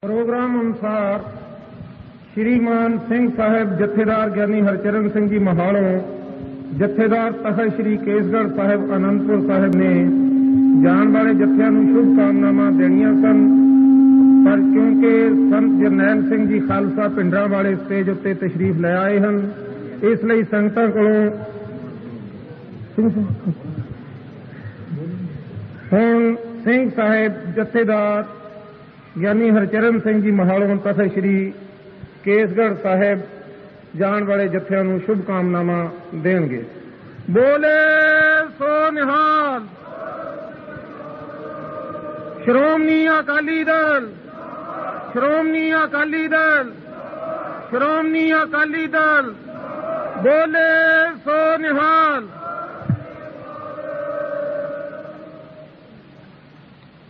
Programme अनुसार श्रीमान सिंह साहब जत्थेदार ज्ञानी हरचरण सिंह जी महालों जत्थेदार तखत श्री केसगढ़ साहब आनंदपुर साहब ने जान वाले जत्थियां नूं शुभकामनावां देणियां सन, पर क्योंकि संत जरनैल सिंह जी खालसा पिंडरां वाले स्टेज उत्ते तशरीफ ले आए हैं, इसलिए संगतां कोलों हुण सिंह साहब जत्थेदार ज्ञानी हरचरण सिंह जी महालों तखत श्री केसगढ़ साहब जान वाले जत्थियां नूं शुभकामनावां देणगे। बोले सो निहाल। श्रोमणी अकाली दल, श्रोमणी अकाली दल, श्रोमणी अकाली दल। बोले सो निहाल।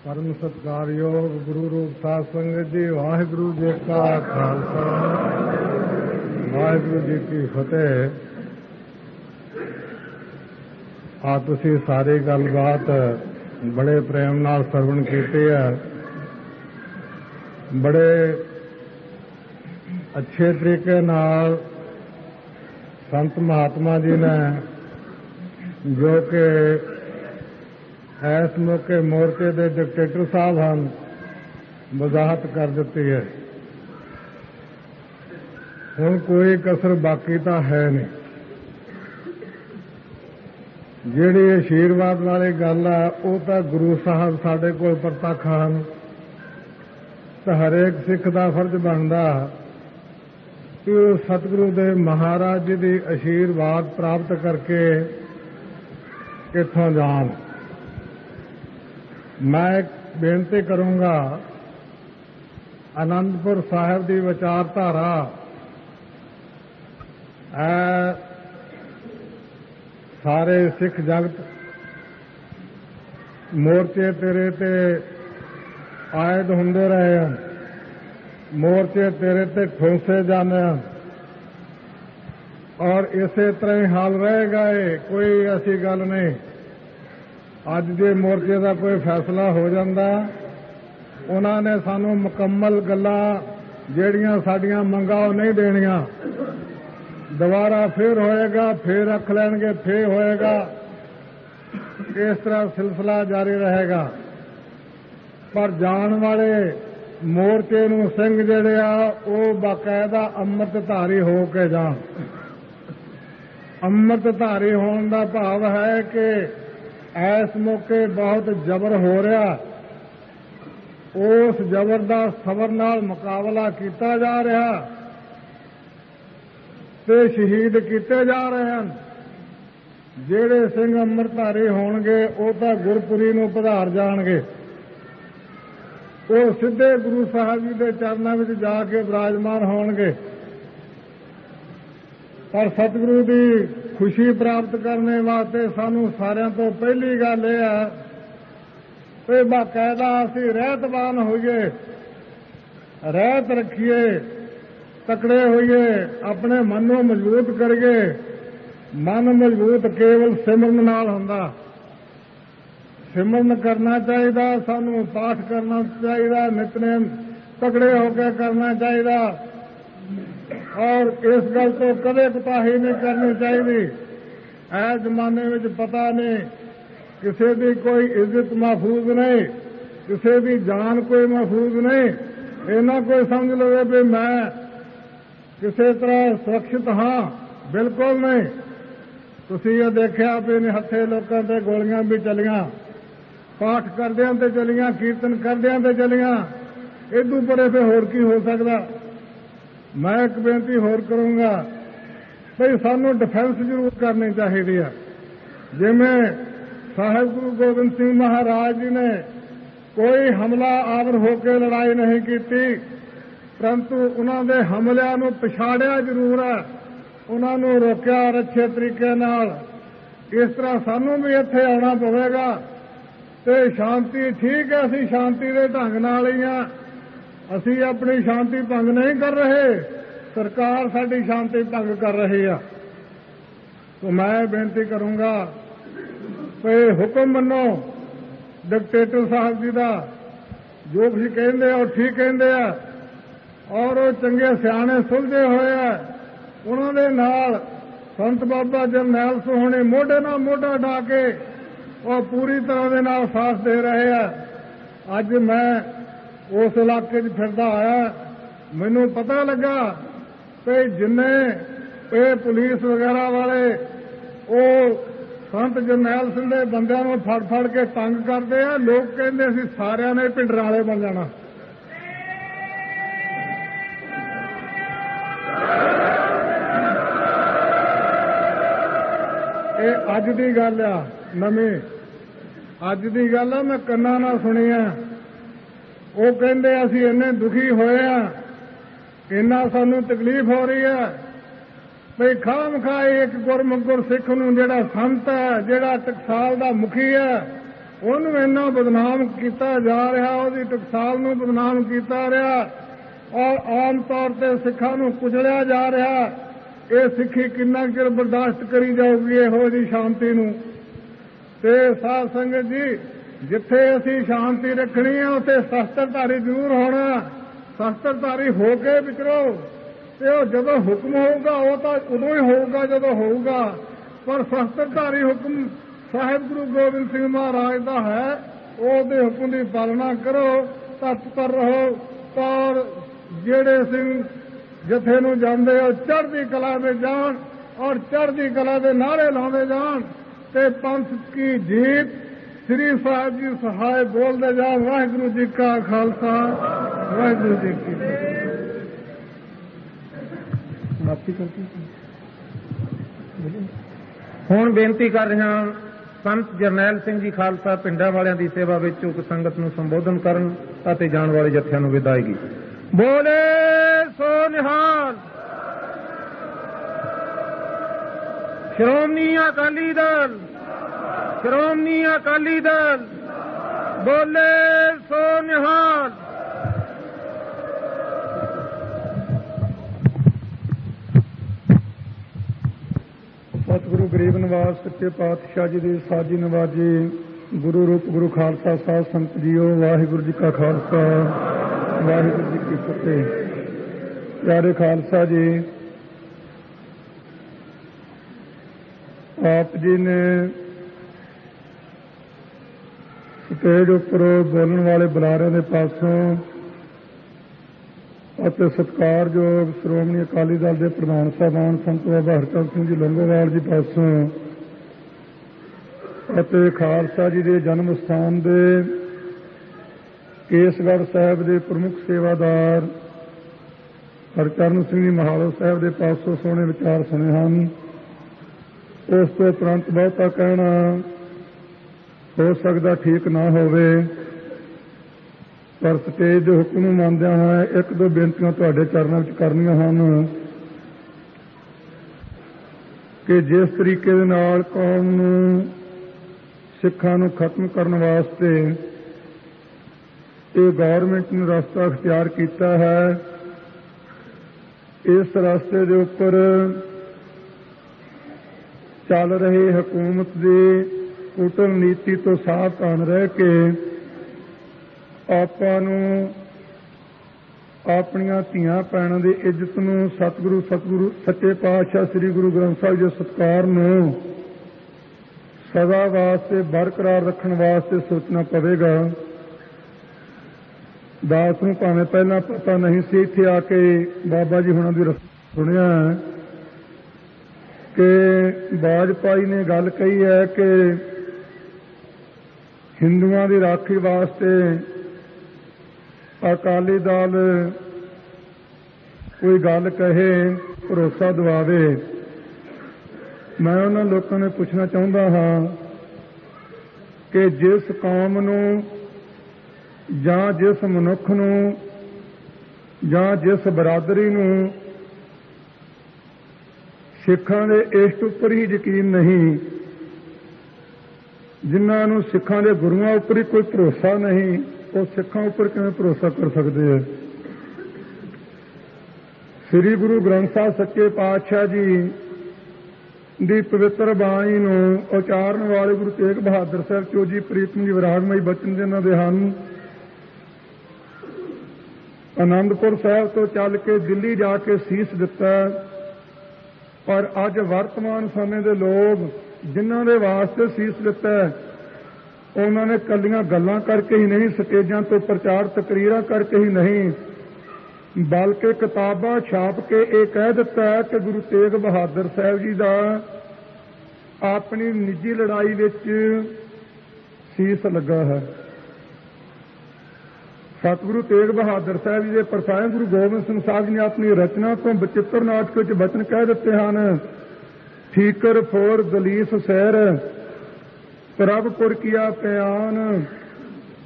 परम सत्कारयोग गुरु रूप साध संगत जी, वाहिगुरु जी का खालसा वाहिगुरु जी की फतेह। आ तुसी सारी गलबात बड़े प्रेम नाल सरवण कीती है, बड़े अच्छे तरीके नाल संत महात्मा जी ने जो कि इस मौके मोर्चे के डिकटेटर साहब हैं वजाहत कर दी है। हुण कोई कसर बाकी तो है नहीं। जिहड़ी आशीर्वाद वाली गल है वो तो गुरु साहब साडे कोल प्रतख हैं, तो हरेक सिख का फर्ज बनता कि वो सतगुरु दे महाराज जी की आशीर्वाद प्राप्त करके इत्थों जान। मैं एक बेनती करूंगा, आनंदपुर साहब की विचारधारा सारे सिख जगत मोर्चे तेरे ते आयद होंदे रहे हैं, मोर्चे तेरे ते ठोसे जाने हैं और इसे तरह ही हाल रहेगा। कोई ऐसी गल नहीं। अज जे मोर्चे का कोई फैसला हो जाता, उन्होंने सानू मुकम्मल गल्लां जिहड़ियां साडियां मंगां ओह नहीं देनियां। दोबारा फिर होएगा, फिर रख लैणगे, फिर होएगा, इस तरह सिलसिला जारी रहेगा। पर जान वाले मोर्चे नूं सिंह जिहड़े आ ओह बाकायदा अमृतधारी हो के जाण। अमृतधारी होने का भाव है कि इस मौके बहुत जबर हो रहा, उस जबर का सबर नाल मुकाबला किया जा रहा ते शहीद किए जा रहे हैं। जेड़े सिंह अमृतधारी होणगे वो तो गुरपुरी नूं पधार जाणगे, वो सीधे गुरु साहब जी के चरणों में जाके विराजमान होणगे। पर सतगुरु की खुशी प्राप्त करने वास्ते सानू सारिਆਂ तो पहली गल यह है कि बाकायदा असीं रहतवान होइए, रहत रखिए, तकड़े होइए, अपने मन को मजबूत करिए। मन मजबूत केवल सिमरन नाल हुंदा। सिमरन करना चाहिए, सानू पाठ करना चाहिए, नितनेम तकड़े होकर करना चाहिए और इस गल तो कदे कोताही नहीं करनी चाहिए। इस जमाने में पता नहीं, किसी की कोई इज्जत महफूज नहीं, किसी की जान कोई महफूज नहीं। इन्ना कोई समझ लवे भी मैं किसी तरह सुरक्षित हाँ, बिल्कुल नहीं। तुसीं ये देखा भी हथे लोगों ते गोलियां भी चलियां, पाठ करदियां ते चलियां, कीर्तन करदियां ते चलियां। इदू बड़े फिर होर की हो सकता। मैं एक बेनती होर करूंगा भाई सानू डिफेंस जरूर करनी चाहिए। जिमें साहिब गुरु गोबिंद सिंह महाराज जी ने कोई हमला आवर होकर लड़ाई नहीं की, परंतु उन्होंने हमलियां नूं पछाड़िया जरूर है, उन्होंने रोकया और अच्छे तरीके नाल। इस तरह सानू भी इत्थे आना पवेगा ते शांति ठीक है, असीं शांति के ढंग नाल ही हां। असी अपनी शांति भंग नहीं कर रहे, सरकार साडी शांति भंग कर रही है। तो मैं बेनती करूंगा कि हुक्म मनो डिकटेटर साहब जी का ਜੋ ਕੁਝ ਕਹਿੰਦੇ ਆ ਉਹ ਠੀਕ ਕਹਿੰਦੇ ਆ ਔਰ ਉਹ ਚੰਗੇ ਸਿਆਣੇ ਸੁਲਝੇ ਹੋਏ ਆ। ਉਹਨਾਂ ਦੇ ਨਾਲ ਸੰਤ ਬਾਬਾ ਜਰਨੈਲ ਸੋਹਣੇ ਮੋਢੇ ਨਾਲ ਮੋਢਾ ਢਾ ਕੇ ਉਹ ਪੂਰੀ ਤਰ੍ਹਾਂ ਦੇ ਨਾਲ ਸਾਥ ਦੇ ਰਹੇ ਆ। ਅੱਜ ਮੈਂ ਉਸ ਇਲਾਕੇ 'ਚ ਫਿਰਦਾ ਆਇਆ, ਮੈਨੂੰ ਪਤਾ ਲੱਗਾ ਕਿ ਜਿੰਨੇ ਇਹ ਪੁਲਿਸ ਵਗੈਰਾ ਵਾਲੇ ਉਹ ਸੰਤ ਜਰਨੈਲ ਸਿੰਘ ਦੇ ਬੰਦਿਆਂ ਨੂੰ ਫੜ ਫੜ ਕੇ ਤੰਗ ਕਰਦੇ ਆ। ਲੋਕ ਕਹਿੰਦੇ ਅਸੀਂ ਸਾਰਿਆਂ ਨੇ ਭਿੰਡਰਾਂ ਵਾਲੇ ਬਣ ਜਾਣਾ। ਇਹ ਅੱਜ ਦੀ ਗੱਲ ਆ, ਨਵੀਂ ਅੱਜ ਦੀ ਗੱਲ ਆ, ਮੈਂ ਕੰਨਾਂ ਨਾਲ ਸੁਣੀ ਆ। ਉਹ ਕਹਿੰਦੇ ਅਸੀਂ ਇੰਨੇ ਦੁਖੀ ਹੋਏ ਆ, ਇੰਨਾ ਸਾਨੂੰ ਤਕਲੀਫ ਹੋ ਰਹੀ ਆ ਵੀ ਖਾਮ ਖਾਏ ਇੱਕ ਗੁਰਮੁਖਰ ਸਿੱਖ ਨੂੰ ਜਿਹੜਾ ਸੰਤ ਹੈ, ਜਿਹੜਾ ਟਕਸਾਲ ਦਾ ਮੁਖੀ ਹੈ, ਉਹਨੂੰ ਇੰਨਾ ਬਦਨਾਮ ਕੀਤਾ ਜਾ ਰਿਹਾ, ਉਹਦੀ ਟਕਸਾਲ ਨੂੰ ਬਦਨਾਮ ਕੀਤਾ ਰਿਹਾ ਔਰ ਆਮ ਤੌਰ ਤੇ ਸਿੱਖਾਂ ਨੂੰ ਕੁਚਲਿਆ ਜਾ ਰਿਹਾ। ਇਹ ਸਿੱਖੀ ਕਿੰਨਾ ਚਿਰ ਬਰਦਾਸ਼ਤ ਕਰੀ ਜਾਊਗੀ ਇਹੋ ਜਿਹੀ ਸ਼ਾਂਤੀ ਨੂੰ? ਤੇ ਸਾਧ ਸੰਗਤ ਜੀ, ਜਿੱਥੇ ਅਸੀਂ ਸ਼ਾਂਤੀ ਰੱਖਣੀ ਹੈ ਉੱਥੇ ਸ਼ਸਤਰਧਾਰੀ ਜ਼ਰੂਰ ਹੋਣਾ। ਸ਼ਸਤਰਧਾਰੀ ਹੋ ਕੇ ਵਿਚਰੋ ਤੇ ਉਹ ਜਦੋਂ ਹੁਕਮ ਹੋਊਗਾ ਉਹ ਤਾਂ ਉਦੋਂ ਹੀ ਹੋਊਗਾ ਜਦੋਂ ਹੋਊਗਾ, ਪਰ ਸ਼ਸਤਰਧਾਰੀ ਹੁਕਮ ਸਾਹਿਬ ਗੁਰੂ ਗੋਬਿੰਦ ਸਿੰਘ ਮਹਾਰਾਜ ਦਾ ਹੈ। ਉਹਦੇ ਹੁਕਮ ਦੀ ਪਾਲਣਾ ਕਰੋ, ਤਤਪਰ ਰਹੋ। ਔਰ ਜਿਹੜੇ ਸਿੰਘ ਜਥੇ ਨੂੰ ਜਾਂਦੇ ਹੋ ਚੜ੍ਹਦੀ ਕਲਾ ਦੇ ਜਾਣ ਔਰ ਚੜ੍ਹਦੀ ਕਲਾ ਦੇ ਨਾਅਰੇ ਲਾਉਂਦੇ ਜਾਣ ਤੇ ਪੰਥ ਕੀ ਜੀਤ ਸ੍ਰੀ ਸਾਹਿਬ ਜੀ ਸਹਾਇ ਬੋਲਦੇ ਜਾਣ। ਵਾਹਿਗੁਰੂ ਜੀ ਕਾ ਖਾਲਸਾ, ਵਾਹਿਗੁਰੂ ਜੀ ਕੀ ਫਤਿਹ। ਹੁਣ ਬੇਨਤੀ ਕਰ ਰਿਹਾ ਸੰਤ ਜਰਨੈਲ ਸਿੰਘ ਜੀ ਖਾਲਸਾ ਪਿੰਡਾਂ ਵਾਲਿਆਂ ਦੀ ਸੇਵਾ ਵਿੱਚ ਉਕ ਸੰਗਤ ਨੂੰ ਸੰਬੋਧਨ ਕਰਨ ਅਤੇ ਜਾਣ ਵਾਲੇ ਜਥਿਆਂ ਨੂੰ ਵਿਦਾਇਗੀ। ਬੋਲੇ ਸੋ ਨਿਹਾਲ। ਸ਼੍ਰੋਮਣੀ ਅਕਾਲੀ ਦਲ, ਸ਼੍ਰੋਮਣੀ ਅਕਾਲੀ ਦਲ। ਬੋਲੇ ਸੋ ਨਿਹਾਲ। ਸਤਿਗੁਰੂ ਗਰੀਬ ਨਿਵਾਸ ਸੱਚੇ ਪਾਤਸ਼ਾਹ ਜੀ ਦੀ ਸਾਜੀ ਨਵਾਜੀ ਗੁਰੂ ਰੂਪ ਗੁਰੂ ਖਾਲਸਾ ਸਾਹਿਬ ਸੰਤ ਜੀਓ, ਵਾਹਿਗੁਰੂ ਜੀ ਕਾ ਖਾਲਸਾ, ਵਾਹਿਗੁਰੂ ਜੀ ਕੀ ਫਤਿਹ। ਪਿਆਰੇ ਖਾਲਸਾ ਜੀ, ਆਪ ਜੀ ਨੇ ਸਟੇਜ ਉੱਪਰ ਬੋਲਣ ਵਾਲੇ ਬੁਲਾਰਿਆਂ ਦੇ ਪਾਸੋਂ ਅਤੇ ਸਤਿਕਾਰਯੋਗ ਸ਼੍ਰੋਮਣੀ ਅਕਾਲੀ ਦਲ ਦੇ ਪ੍ਰਧਾਨ ਸਾਹਿਬਾਨ ਸੰਤ ਬਾਬਾ ਹਰਚੰਦ ਸਿੰਘ ਜੀ ਲੰਗੋਵਾਲ ਜੀ ਪਾਸੋਂ ਅਤੇ ਖਾਲਸਾ ਜੀ ਦੇ ਜਨਮ ਸਥਾਨ ਦੇ ਕੇਸਗੜ੍ਹ ਸਾਹਿਬ ਦੇ ਪ੍ਰਮੁੱਖ ਸੇਵਾਦਾਰ ਹਰਚਰਨ ਸਿੰਘ ਜੀ ਮਹਾਲੋ ਸਾਹਿਬ ਦੇ ਪਾਸੋਂ ਸੋਹਣੇ ਵਿਚਾਰ ਸੁਣੇ ਹਨ। ਉਸ ਤੋਂ ਉਪਰੰਤ ਬਹੁਤਾ ਕਹਿਣਾ ਹੋ ਸਕਦਾ ਠੀਕ ਨਾ ਹੋਵੇ, ਪਰ ਸਟੇਜ ਦੇ ਹੁਕਮ ਨੂੰ ਮੰਨਦਿਆਂ ਹੋਇਆ ਇੱਕ ਦੋ ਬੇਨਤੀਆਂ ਤੁਹਾਡੇ ਚਰਨਾਂ ਵਿੱਚ ਕਰਨੀਆਂ ਹਨ ਕਿ ਜਿਸ ਤਰੀਕੇ ਦੇ ਨਾਲ ਕੌਮ ਨੂੰ, ਸਿੱਖਾਂ ਨੂੰ ਖਤਮ ਕਰਨ ਵਾਸਤੇ ਇਹ ਗੌਰਮੈਂਟ ਨੇ ਰਸਤਾ ਅਖਤਿਆਰ ਕੀਤਾ ਹੈ, ਇਸ ਰਸਤੇ ਦੇ ਉੱਪਰ ਚੱਲ ਰਹੇ ਹਕੂਮਤ ਦੀ ਕੁਟਲ ਨੀਤੀ ਤੋਂ ਸਾਵਧਾਨ ਰਹਿ ਕੇ ਆਪਾਂ ਨੂੰ ਆਪਣੀਆਂ ਧੀਆਂ ਭੈਣਾਂ ਦੀ ਇੱਜ਼ਤ ਨੂੰ, ਸਤਿਗੁਰੂ ਸੱਚੇ ਪਾਤਸ਼ਾਹ ਸ੍ਰੀ ਗੁਰੂ ਗ੍ਰੰਥ ਸਾਹਿਬ ਦੇ ਸਤਿਕਾਰ ਨੂੰ ਸਦਾ ਵਾਸਤੇ ਬਰਕਰਾਰ ਰੱਖਣ ਵਾਸਤੇ ਸੋਚਣਾ ਪਵੇਗਾ। ਦਾਸ ਨੂੰ ਭਾਵੇਂ ਪਹਿਲਾਂ ਪਤਾ ਨਹੀਂ ਸੀ, ਇੱਥੇ ਆ ਕੇ ਬਾਬਾ ਜੀ ਹੁਣਾਂ ਦੀ ਸੁਣਿਆ ਕਿ ਵਾਜਪਾਈ ਨੇ ਗੱਲ ਕਹੀ ਹੈ ਕਿ ਹਿੰਦੂਆਂ ਦੀ ਰਾਖੀ ਵਾਸਤੇ ਅਕਾਲੀ ਦਲ ਕੋਈ ਗੱਲ ਕਹੇ, ਭਰੋਸਾ ਦਿਵਾਵੇ। ਮੈਂ ਉਹਨਾਂ ਲੋਕਾਂ ਨੂੰ ਪੁੱਛਣਾ ਚਾਹੁੰਦਾ ਹਾਂ ਕਿ ਜਿਸ ਕੌਮ ਨੂੰ ਜਾਂ ਜਿਸ ਮਨੁੱਖ ਨੂੰ ਜਾਂ ਜਿਸ ਬਰਾਦਰੀ ਨੂੰ ਸਿੱਖਾਂ ਦੇ ਇਸ਼ਟ ਉੱਪਰ ਹੀ ਯਕੀਨ ਨਹੀਂ, ਜਿਨ੍ਹਾਂ ਨੂੰ ਸਿੱਖਾਂ ਦੇ ਗੁਰੂਆਂ ਉੱਪਰ ਹੀ ਕੋਈ ਭਰੋਸਾ ਨਹੀਂ, ਉਹ ਸਿੱਖਾਂ ਉੱਪਰ ਕਿਵੇਂ ਭਰੋਸਾ ਕਰ ਸਕਦੇ ਹੈ? ਸ੍ਰੀ ਗੁਰੂ ਗ੍ਰੰਥ ਸਾਹਿਬ ਸੱਚੇ ਪਾਤਸ਼ਾਹ ਜੀ ਦੀ ਪਵਿੱਤਰ ਬਾਣੀ ਨੂੰ ਉਚਾਰਨ ਵਾਲੇ ਗੁਰੂ ਤੇਗ ਬਹਾਦਰ ਸਾਹਿਬ ਚੋਜੀ ਪ੍ਰੀਤਮ ਜੀ ਵਿਰਾਗਮਈ ਬਚਨ ਜਿਨ੍ਹਾਂ ਦੇ ਹਨ ਆਨੰਦਪੁਰ ਸਾਹਿਬ ਤੋਂ ਚੱਲ ਕੇ ਦਿੱਲੀ ਜਾ ਕੇ ਸੀਸ ਦਿੱਤਾ। ਪਰ ਅੱਜ ਵਰਤਮਾਨ ਸਮੇਂ ਦੇ ਲੋਕ ਜਿਨ੍ਹਾਂ ਦੇ ਵਾਸਤੇ ਸੀਸ ਦਿੱਤਾ, ਉਹਨਾਂ ਨੇ ਕੱਲੀਆਂ ਗੱਲਾਂ ਕਰਕੇ ਹੀ ਨਹੀਂ, ਸਟੇਜਾਂ ਤੋਂ ਪ੍ਰਚਾਰ ਤਕਰੀਰਾਂ ਕਰਕੇ ਹੀ ਨਹੀਂ, ਬਲਕਿ ਕਿਤਾਬਾਂ ਛਾਪ ਕੇ ਇਹ ਕਹਿ ਦਿੱਤਾ ਕਿ ਗੁਰੂ ਤੇਗ ਬਹਾਦਰ ਸਾਹਿਬ ਜੀ ਦਾ ਆਪਣੀ ਨਿੱਜੀ ਲੜਾਈ ਵਿੱਚ ਸੀਸ ਲੱਗਾ ਹੈ। ਸਤਿਗੁਰੂ ਤੇਗ ਬਹਾਦਰ ਸਾਹਿਬ ਜੀ ਦੇ ਪਰਸਾਏ ਗੁਰੂ ਗੋਬਿੰਦ ਸਿੰਘ ਸਾਹਿਬ ਜੀ ਨੇ ਆਪਣੀ ਰਚਨਾ ਤੋਂ ਬਚਿੱਤਰ ਨਾਟਕ ਵਿੱਚ ਬਚਨ ਕਹਿ ਦਿੱਤੇ ਹਨ, ਠੀਕਰ ਫੋਰ ਦਲੀਸ ਸੈਰ ਪ੍ਰਭਪੁਰ ਕੀਆ ਪਿਆਨ,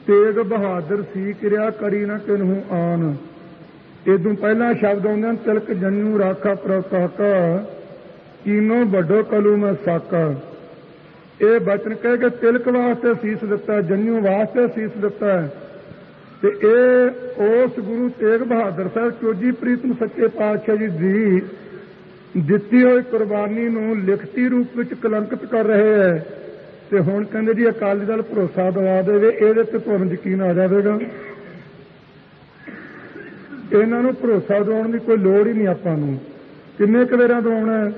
ਤੇਗ ਬਹਾਦਰ ਸੀ ਕਿਰਿਆ ਕਰੀ ਨਾ ਕਿਨਹੂ ਆਨ। ਇਦੋਂ ਪਹਿਲਾਂ ਸ਼ਬਦ ਆਉਂਦੇ ਹਨ, ਤਿਲਕ ਜਨੂ ਰਾਖਾ ਪ੍ਰਤਾਕਾ, ਕੀਨੋ ਵੱਡੋ ਕਲੂ ਮੈਂ ਸਾਕਾ। ਇਹ ਬਚਨ ਕਹਿ ਕੇ ਤਿਲਕ ਵਾਸਤੇ ਸੀਸ ਦਿੱਤਾ, ਜਨੂ ਵਾਸਤੇ ਸੀਸ ਦਿੱਤਾ। ਤੇ ਇਹ ਉਸ ਗੁਰੂ ਤੇਗ ਬਹਾਦਰ ਸਾਹਿਬ ਚੋਜੀ ਪ੍ਰੀਤਮ ਸੱਚੇ ਪਾਤਸ਼ਾਹ ਜੀ ਦੀ ਦਿੱਤੀ ਹੋਈ ਕੁਰਬਾਨੀ ਨੂੰ ਲਿਖਤੀ ਰੂਪ ਵਿੱਚ ਕਲੰਕਿਤ ਕਰ ਰਹੇ ਹੈ। ਤੇ ਹੁਣ ਕਹਿੰਦੇ ਜੀ ਅਕਾਲੀ ਦਲ ਭਰੋਸਾ ਦਿਵਾ ਦੇਵੇ, ਇਹਦੇ ਤੇ ਤੁਹਾਨੂੰ ਯਕੀਨ ਆ ਜਾਵੇਗਾ। ਇਹਨਾਂ ਨੂੰ ਭਰੋਸਾ ਦਿਵਾਉਣ ਦੀ ਕੋਈ ਲੋੜ ਹੀ ਨਹੀਂ ਆਪਾਂ ਨੂੰ। ਕਿੰਨੇ ਕੁ ਵੇਰਾਂ ਦਿਵਾਉਣਾ?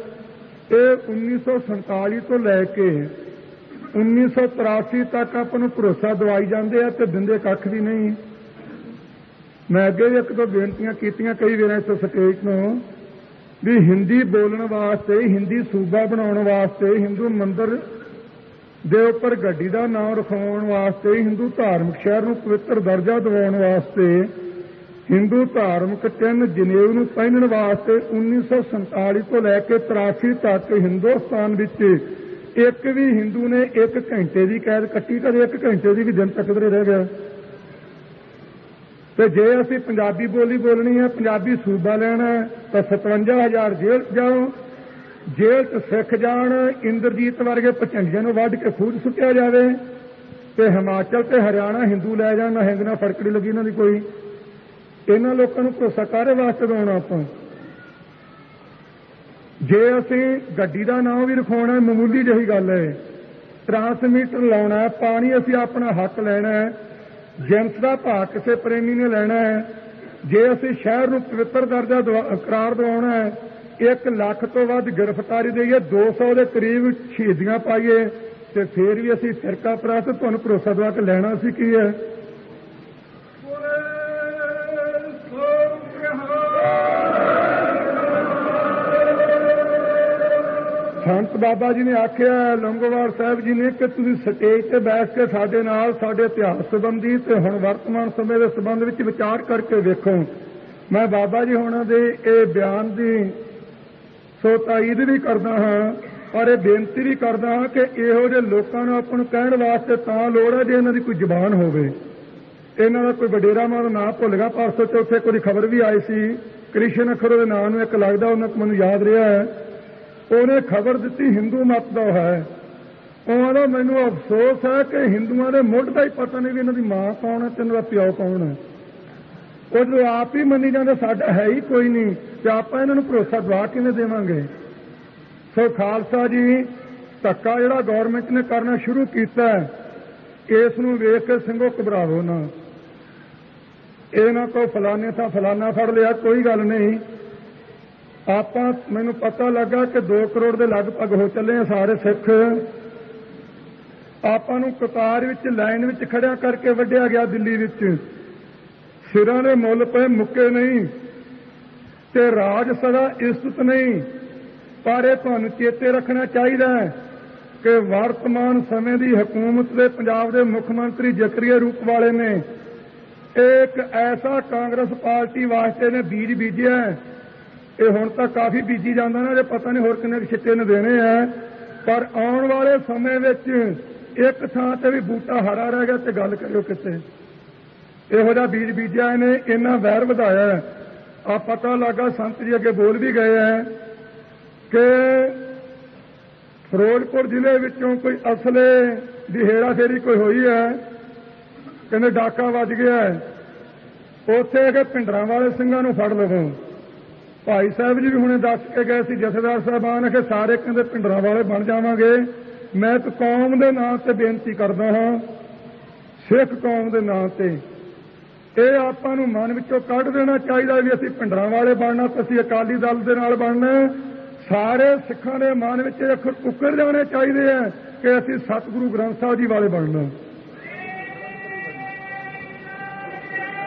ਇਹ 1947 ਤੋਂ ਲੈ ਕੇ 1983 ਤੱਕ ਆਪਾਂ ਨੂੰ ਭਰੋਸਾ ਦਿਵਾਈ ਜਾਂਦੇ ਆ ਤੇ ਦਿੰਦੇ ਕੱਖ ਵੀ ਨਹੀਂ। ਮੈਂ ਅੱਗੇ ਵੀ ਇੱਕ ਦੋ ਬੇਨਤੀਆਂ ਕੀਤੀਆਂ ਕਈ ਵਾਰ ਇਸ ਸਟੇਜ ਤੋਂ ਵੀ ਹਿੰਦੀ ਬੋਲਣ ਵਾਸਤੇ, ਹਿੰਦੀ ਸੂਬਾ ਬਣਾਉਣ ਵਾਸਤੇ, ਹਿੰਦੂ ਮੰਦਿਰ ਦੇ ਉੱਪਰ ਗੱਡੀ ਦਾ ਨਾਮ ਰਖਵਾਉਣ ਵਾਸਤੇ, ਹਿੰਦੂ ਧਾਰਮਿਕ ਸ਼ਹਿਰ ਨੂੰ ਪਵਿੱਤਰ ਦਰਜਾ ਦਿਵਾਉਣ ਵਾਸਤੇ, ਹਿੰਦੂ ਧਾਰਮਿਕ ਚਿੰਨ੍ਹ ਜਨੇਊ ਨੂੰ ਪਹਿਨਣ ਵਾਸਤੇ 1947 ਤੋਂ ਲੈ ਕੇ 83 ਤੱਕ ਹਿੰਦੁਸਤਾਨ ਵਿੱਚ ਇੱਕ ਵੀ ਹਿੰਦੂ ਨੇ 1 ਘੰਟੇ ਦੀ ਕੈਦ ਕੱਟੀ, ਕਦੇ 1 ਘੰਟੇ ਦੀ ਵੀ ਦਿਨ ਤੱਕ ਰਹਿ ਗਿਆ। ਤੇ ਜੇ ਅਸੀਂ ਪੰਜਾਬੀ ਬੋਲੀ ਬੋਲਣੀ ਹੈ, ਪੰਜਾਬੀ ਸੂਬਾ ਲੈਣਾ ਤਾਂ 57,000 ਜੇਲ੍ਹ 'ਚ ਜਾਓ, ਜੇਲ੍ਹ 'ਚ ਸਿੱਖ ਜਾਣ, ਇੰਦਰਜੀਤ ਵਰਗੇ ਭਚੰਡੀਆਂ ਨੂੰ ਵੱਢ ਕੇ ਖੂਜ ਸੁੱਟਿਆ ਜਾਵੇ, ਤੇ ਹਿਮਾਚਲ ਤੇ ਹਰਿਆਣਾ ਹਿੰਦੂ ਲੈ ਜਾਣ, ਨਾ ਹਿੰਦ ਨਾਲ ਫੜਕੜੀ ਲੱਗੀ ਇਹਨਾਂ ਦੀ ਕੋਈ। ਇਹਨਾਂ ਲੋਕਾਂ ਨੂੰ ਭਰੋਸਾ ਕਾਹਦੇ ਵਾਸਤੇ ਦਿਵਾਉਣਾ ਆਪਾਂ? ਜੇ ਅਸੀਂ ਗੱਡੀ ਦਾ ਨਾਮ ਵੀ ਰਖਾਉਣਾ, ਮਾਮੂਲੀ ਜਿਹੀ ਗੱਲ ਹੈ, ਟਰਾਂਸਮੀਟਰ ਲਾਉਣਾ, ਪਾਣੀ ਅਸੀਂ ਆਪਣਾ ਹੱਕ ਲੈਣਾ ਹੈ, ਜਿੰਸ ਦਾ ਭਾਅ ਕਿਸੇ ਪ੍ਰੇਮੀ ਨੇ ਲੈਣਾ ਹੈ, ਜੇ ਅਸੀਂ ਸ਼ਹਿਰ ਨੂੰ ਪਵਿੱਤਰ ਦਰਜਾ ਕਰਾਰ ਦਿਵਾਉਣਾ ਹੈ, 1 ਲੱਖ ਤੋਂ ਵੱਧ ਗ੍ਰਿਫਤਾਰੀ ਦੇਈਏ, 200 ਦੇ ਕਰੀਬ ਸ਼ਹੀਦੀਆਂ ਪਾਈਏ, ਤੇ ਫੇਰ ਵੀ ਅਸੀਂ ਫਿਰਕਾ ਪ੍ਰਸਤ ਤੁਹਾਨੂੰ ਭਰੋਸਾ ਦਵਾ ਕੇ ਲੈਣਾ ਸੀ ਕੀ ਹੈ? ਸੰਤ ਬਾਬਾ ਜੀ ਨੇ ਆਖਿਆ, ਲੌਂਗੋਵਾਲ ਸਾਹਿਬ ਜੀ ਨੇ, ਕਿ ਤੁਸੀਂ ਸਟੇਜ ਤੇ ਬੈਠ ਕੇ ਸਾਡੇ ਨਾਲ ਸਾਡੇ ਇਤਿਹਾਸ ਸੰਬੰਧੀ ਤੇ ਹੁਣ ਵਰਤਮਾਨ ਸਮੇਂ ਦੇ ਸੰਬੰਧ ਵਿੱਚ ਵਿਚਾਰ ਕਰਕੇ ਵੇਖੋ। ਮੈਂ ਬਾਬਾ ਜੀ ਹੋਣਾ ਦੇ ਇਹ ਬਿਆਨ ਦੀ ਤਾਈਦ ਵੀ ਕਰਦਾ ਹਾਂ, ਪਰ ਇਹ ਬੇਨਤੀ ਵੀ ਕਰਦਾ ਹਾਂ ਕਿ ਇਹੋ ਜਿਹੇ ਲੋਕਾਂ ਨੂੰ ਆਪਾਂ ਨੂੰ ਕਹਿਣ ਵਾਸਤੇ ਤਾਂ ਲੋੜ ਹੈ ਜੇ ਇਹਨਾਂ ਦੀ ਕੋਈ ਜ਼ੁਬਾਨ ਹੋਵੇ। ਇਹਨਾਂ ਦਾ ਕੋਈ ਵਡੇਰਾ ਮੈਂ ਉਹਦਾ ਨਾਂ ਭੁੱਲ ਗਿਆ, ਪਰਸੋਂ ਚੌਥੇ ਕੋਈ ਖਬਰ ਵੀ ਆਈ ਸੀ, ਕ੍ਰਿਸ਼ਨ ਅਖਰ ਉਹਦੇ ਨਾਂ ਨੂੰ ਇੱਕ ਲੱਗਦਾ, ਉਹਨਾਂ ਮੈਨੂੰ ਯਾਦ ਰਿਹਾ ਹੈ, ਉਹਨੇ ਖਬਰ ਦਿੱਤੀ ਹਿੰਦੂ ਮਤ ਦਾ ਹੈ। ਉਹਨਾਂ ਦਾ ਮੈਨੂੰ ਅਫਸੋਸ ਹੈ ਕਿ ਹਿੰਦੂਆਂ ਦੇ ਮੁੱਢ ਦਾ ਹੀ ਪਤਾ ਨਹੀਂ ਵੀ ਇਹਨਾਂ ਦੀ ਮਾਂ ਕੌਣ ਹੈ ਤੇ ਇਹਨਾਂ ਦਾ ਪਿਓ ਕੌਣ ਹੈ। ਉਹ ਜੋ ਆਪ ਹੀ ਮੰਨੀ ਜਾਂਦੇ ਸਾਡਾ ਹੈ ਹੀ ਕੋਈ ਨਹੀਂ, ਤੇ ਆਪਾਂ ਇਹਨਾਂ ਨੂੰ ਭਰੋਸਾ ਦਵਾ ਕਿਵੇਂ ਦੇਵਾਂਗੇ? ਸੋ ਖਾਲਸਾ ਜੀ, ਧੱਕਾ ਜਿਹੜਾ ਗੌਰਮੈਂਟ ਨੇ ਕਰਨਾ ਸ਼ੁਰੂ ਕੀਤਾ, ਇਸ ਨੂੰ ਵੇਖ ਕੇ ਸਿੰਘੋ ਘਬਰਾਵੋ ਨਾ। ਇਹ ਨਾ ਕਹੋ ਫਲਾਣੇ ਥਾਂ ਫਲਾਣਾ ਫੜ ਲਿਆ, ਕੋਈ ਗੱਲ ਨਹੀਂ। ਆਪਾਂ ਮੈਨੂੰ ਪਤਾ ਲੱਗਾ ਕਿ 2 ਕਰੋੜ ਦੇ ਲਗਭਗ ਹੋ ਚੱਲੇ ਆ ਸਾਰੇ ਸਿੱਖ। ਆਪਾਂ ਨੂੰ ਕਤਾਰ ਵਿੱਚ ਲਾਈਨ ਵਿੱਚ ਖੜਿਆ ਕਰਕੇ ਵੱਢਿਆ ਗਿਆ ਦਿੱਲੀ ਵਿੱਚ। ਸਿਰਾਂ ਦੇ ਮੁੱਲ ਪਏ ਮੁੱਕੇ ਨਹੀਂ, ਤੇ ਰਾਜ ਸਦਾ ਇਜ਼ਤ ਨਹੀਂ। ਪਰ ਇਹ ਤੁਹਾਨੂੰ ਚੇਤੇ ਰੱਖਣਾ ਚਾਹੀਦਾ ਹੈ ਕਿ ਵਰਤਮਾਨ ਸਮੇਂ ਦੀ ਹਕੂਮਤ ਦੇ ਪੰਜਾਬ ਦੇ ਮੁੱਖ ਮੰਤਰੀ ਜ਼ਕਰੀਆ ਰੂਪ ਵਾਲੇ ਨੇ ਇੱਕ ਐਸਾ ਕਾਂਗਰਸ ਪਾਰਟੀ ਵਾਸਤੇ ਨੇ ਬੀਜ ਬੀਜਿਆ, ਇਹ ਹੁਣ ਤਾਂ ਕਾਫੀ ਬੀਜੀ ਜਾਂਦਾ ਨਾ, ਜੇ ਪਤਾ ਨਹੀਂ ਹੋਰ ਕਿੰਨੇ ਛਿੱਟੇ ਨੇ ਦੇਣੇ ਆ। ਪਰ ਆਉਣ ਵਾਲੇ ਸਮੇਂ ਵਿੱਚ ਇੱਕ ਥਾਂ ਤੇ ਵੀ ਬੂਟਾ ਹਰਾ ਰਹਿ ਗਿਆ ਤੇ ਗੱਲ ਕਰਿਓ ਕਿਤੇ। ਇਹੋ ਜਿਹਾ ਬੀਜ ਬੀਜਿਆ ਇਹਨੇ, ਇੰਨਾ ਵੈਰ ਵਧਾਇਆ। ਆ ਪਤਾ ਲੱਗਾ ਸੰਤ ਜੀ ਅੱਗੇ ਬੋਲ ਵੀ ਗਏ ਹੈ ਕਿ ਫਿਰੋਜ਼ਪੁਰ ਜ਼ਿਲ੍ਹੇ ਵਿੱਚੋਂ ਕੋਈ ਅਸਲੇ ਦੀ ਹੇਰਾਫੇਰੀ ਕੋਈ ਹੋਈ ਹੈ, ਕਹਿੰਦੇ ਡਾਕਾ ਵੱਜ ਗਿਆ ਹੈ, ਉੱਥੇ ਕਿ ਭਿੰਡਰਾਂ ਵਾਲੇ ਸਿੰਘਾਂ ਨੂੰ ਫੜ ਲਵੋ। ਭਾਈ ਸਾਹਿਬ ਜੀ ਵੀ ਹੁਣੇ ਦੱਸ ਕੇ ਗਏ ਸੀ, ਜਥੇਦਾਰ ਸਾਹਿਬਾਨ, ਕਿ ਸਾਰੇ ਕਹਿੰਦੇ ਭਿੰਡਰਾਂ ਵਾਲੇ ਬਣ ਜਾਵਾਂਗੇ। ਮੈਂ ਇੱਕ ਕੌਮ ਦੇ ਨਾਂ ਤੇ ਬੇਨਤੀ ਕਰਦਾ ਹਾਂ, ਸਿੱਖ ਕੌਮ ਦੇ ਨਾਂ ਤੇ, ਇਹ ਆਪਾਂ ਨੂੰ ਮਨ ਵਿੱਚੋਂ ਕੱਢ ਦੇਣਾ ਚਾਹੀਦਾ ਵੀ ਅਸੀਂ ਭਿੰਡਰਾਂ ਵਾਲੇ ਬਣਨਾ ਤੇ ਅਸੀਂ ਅਕਾਲੀ ਦਲ ਦੇ ਨਾਲ ਬਣਨਾ। ਸਾਰੇ ਸਿੱਖਾਂ ਦੇ ਮਨ ਵਿੱਚ ਇਹ ਅੱਖਰ ਉੱਕਰ ਜਾਣੇ ਚਾਹੀਦੇ ਆ ਕਿ ਅਸੀਂ ਸਤਿਗੁਰੂ ਗ੍ਰੰਥ ਸਾਹਿਬ ਜੀ ਵਾਲੇ ਬਣਨਾ।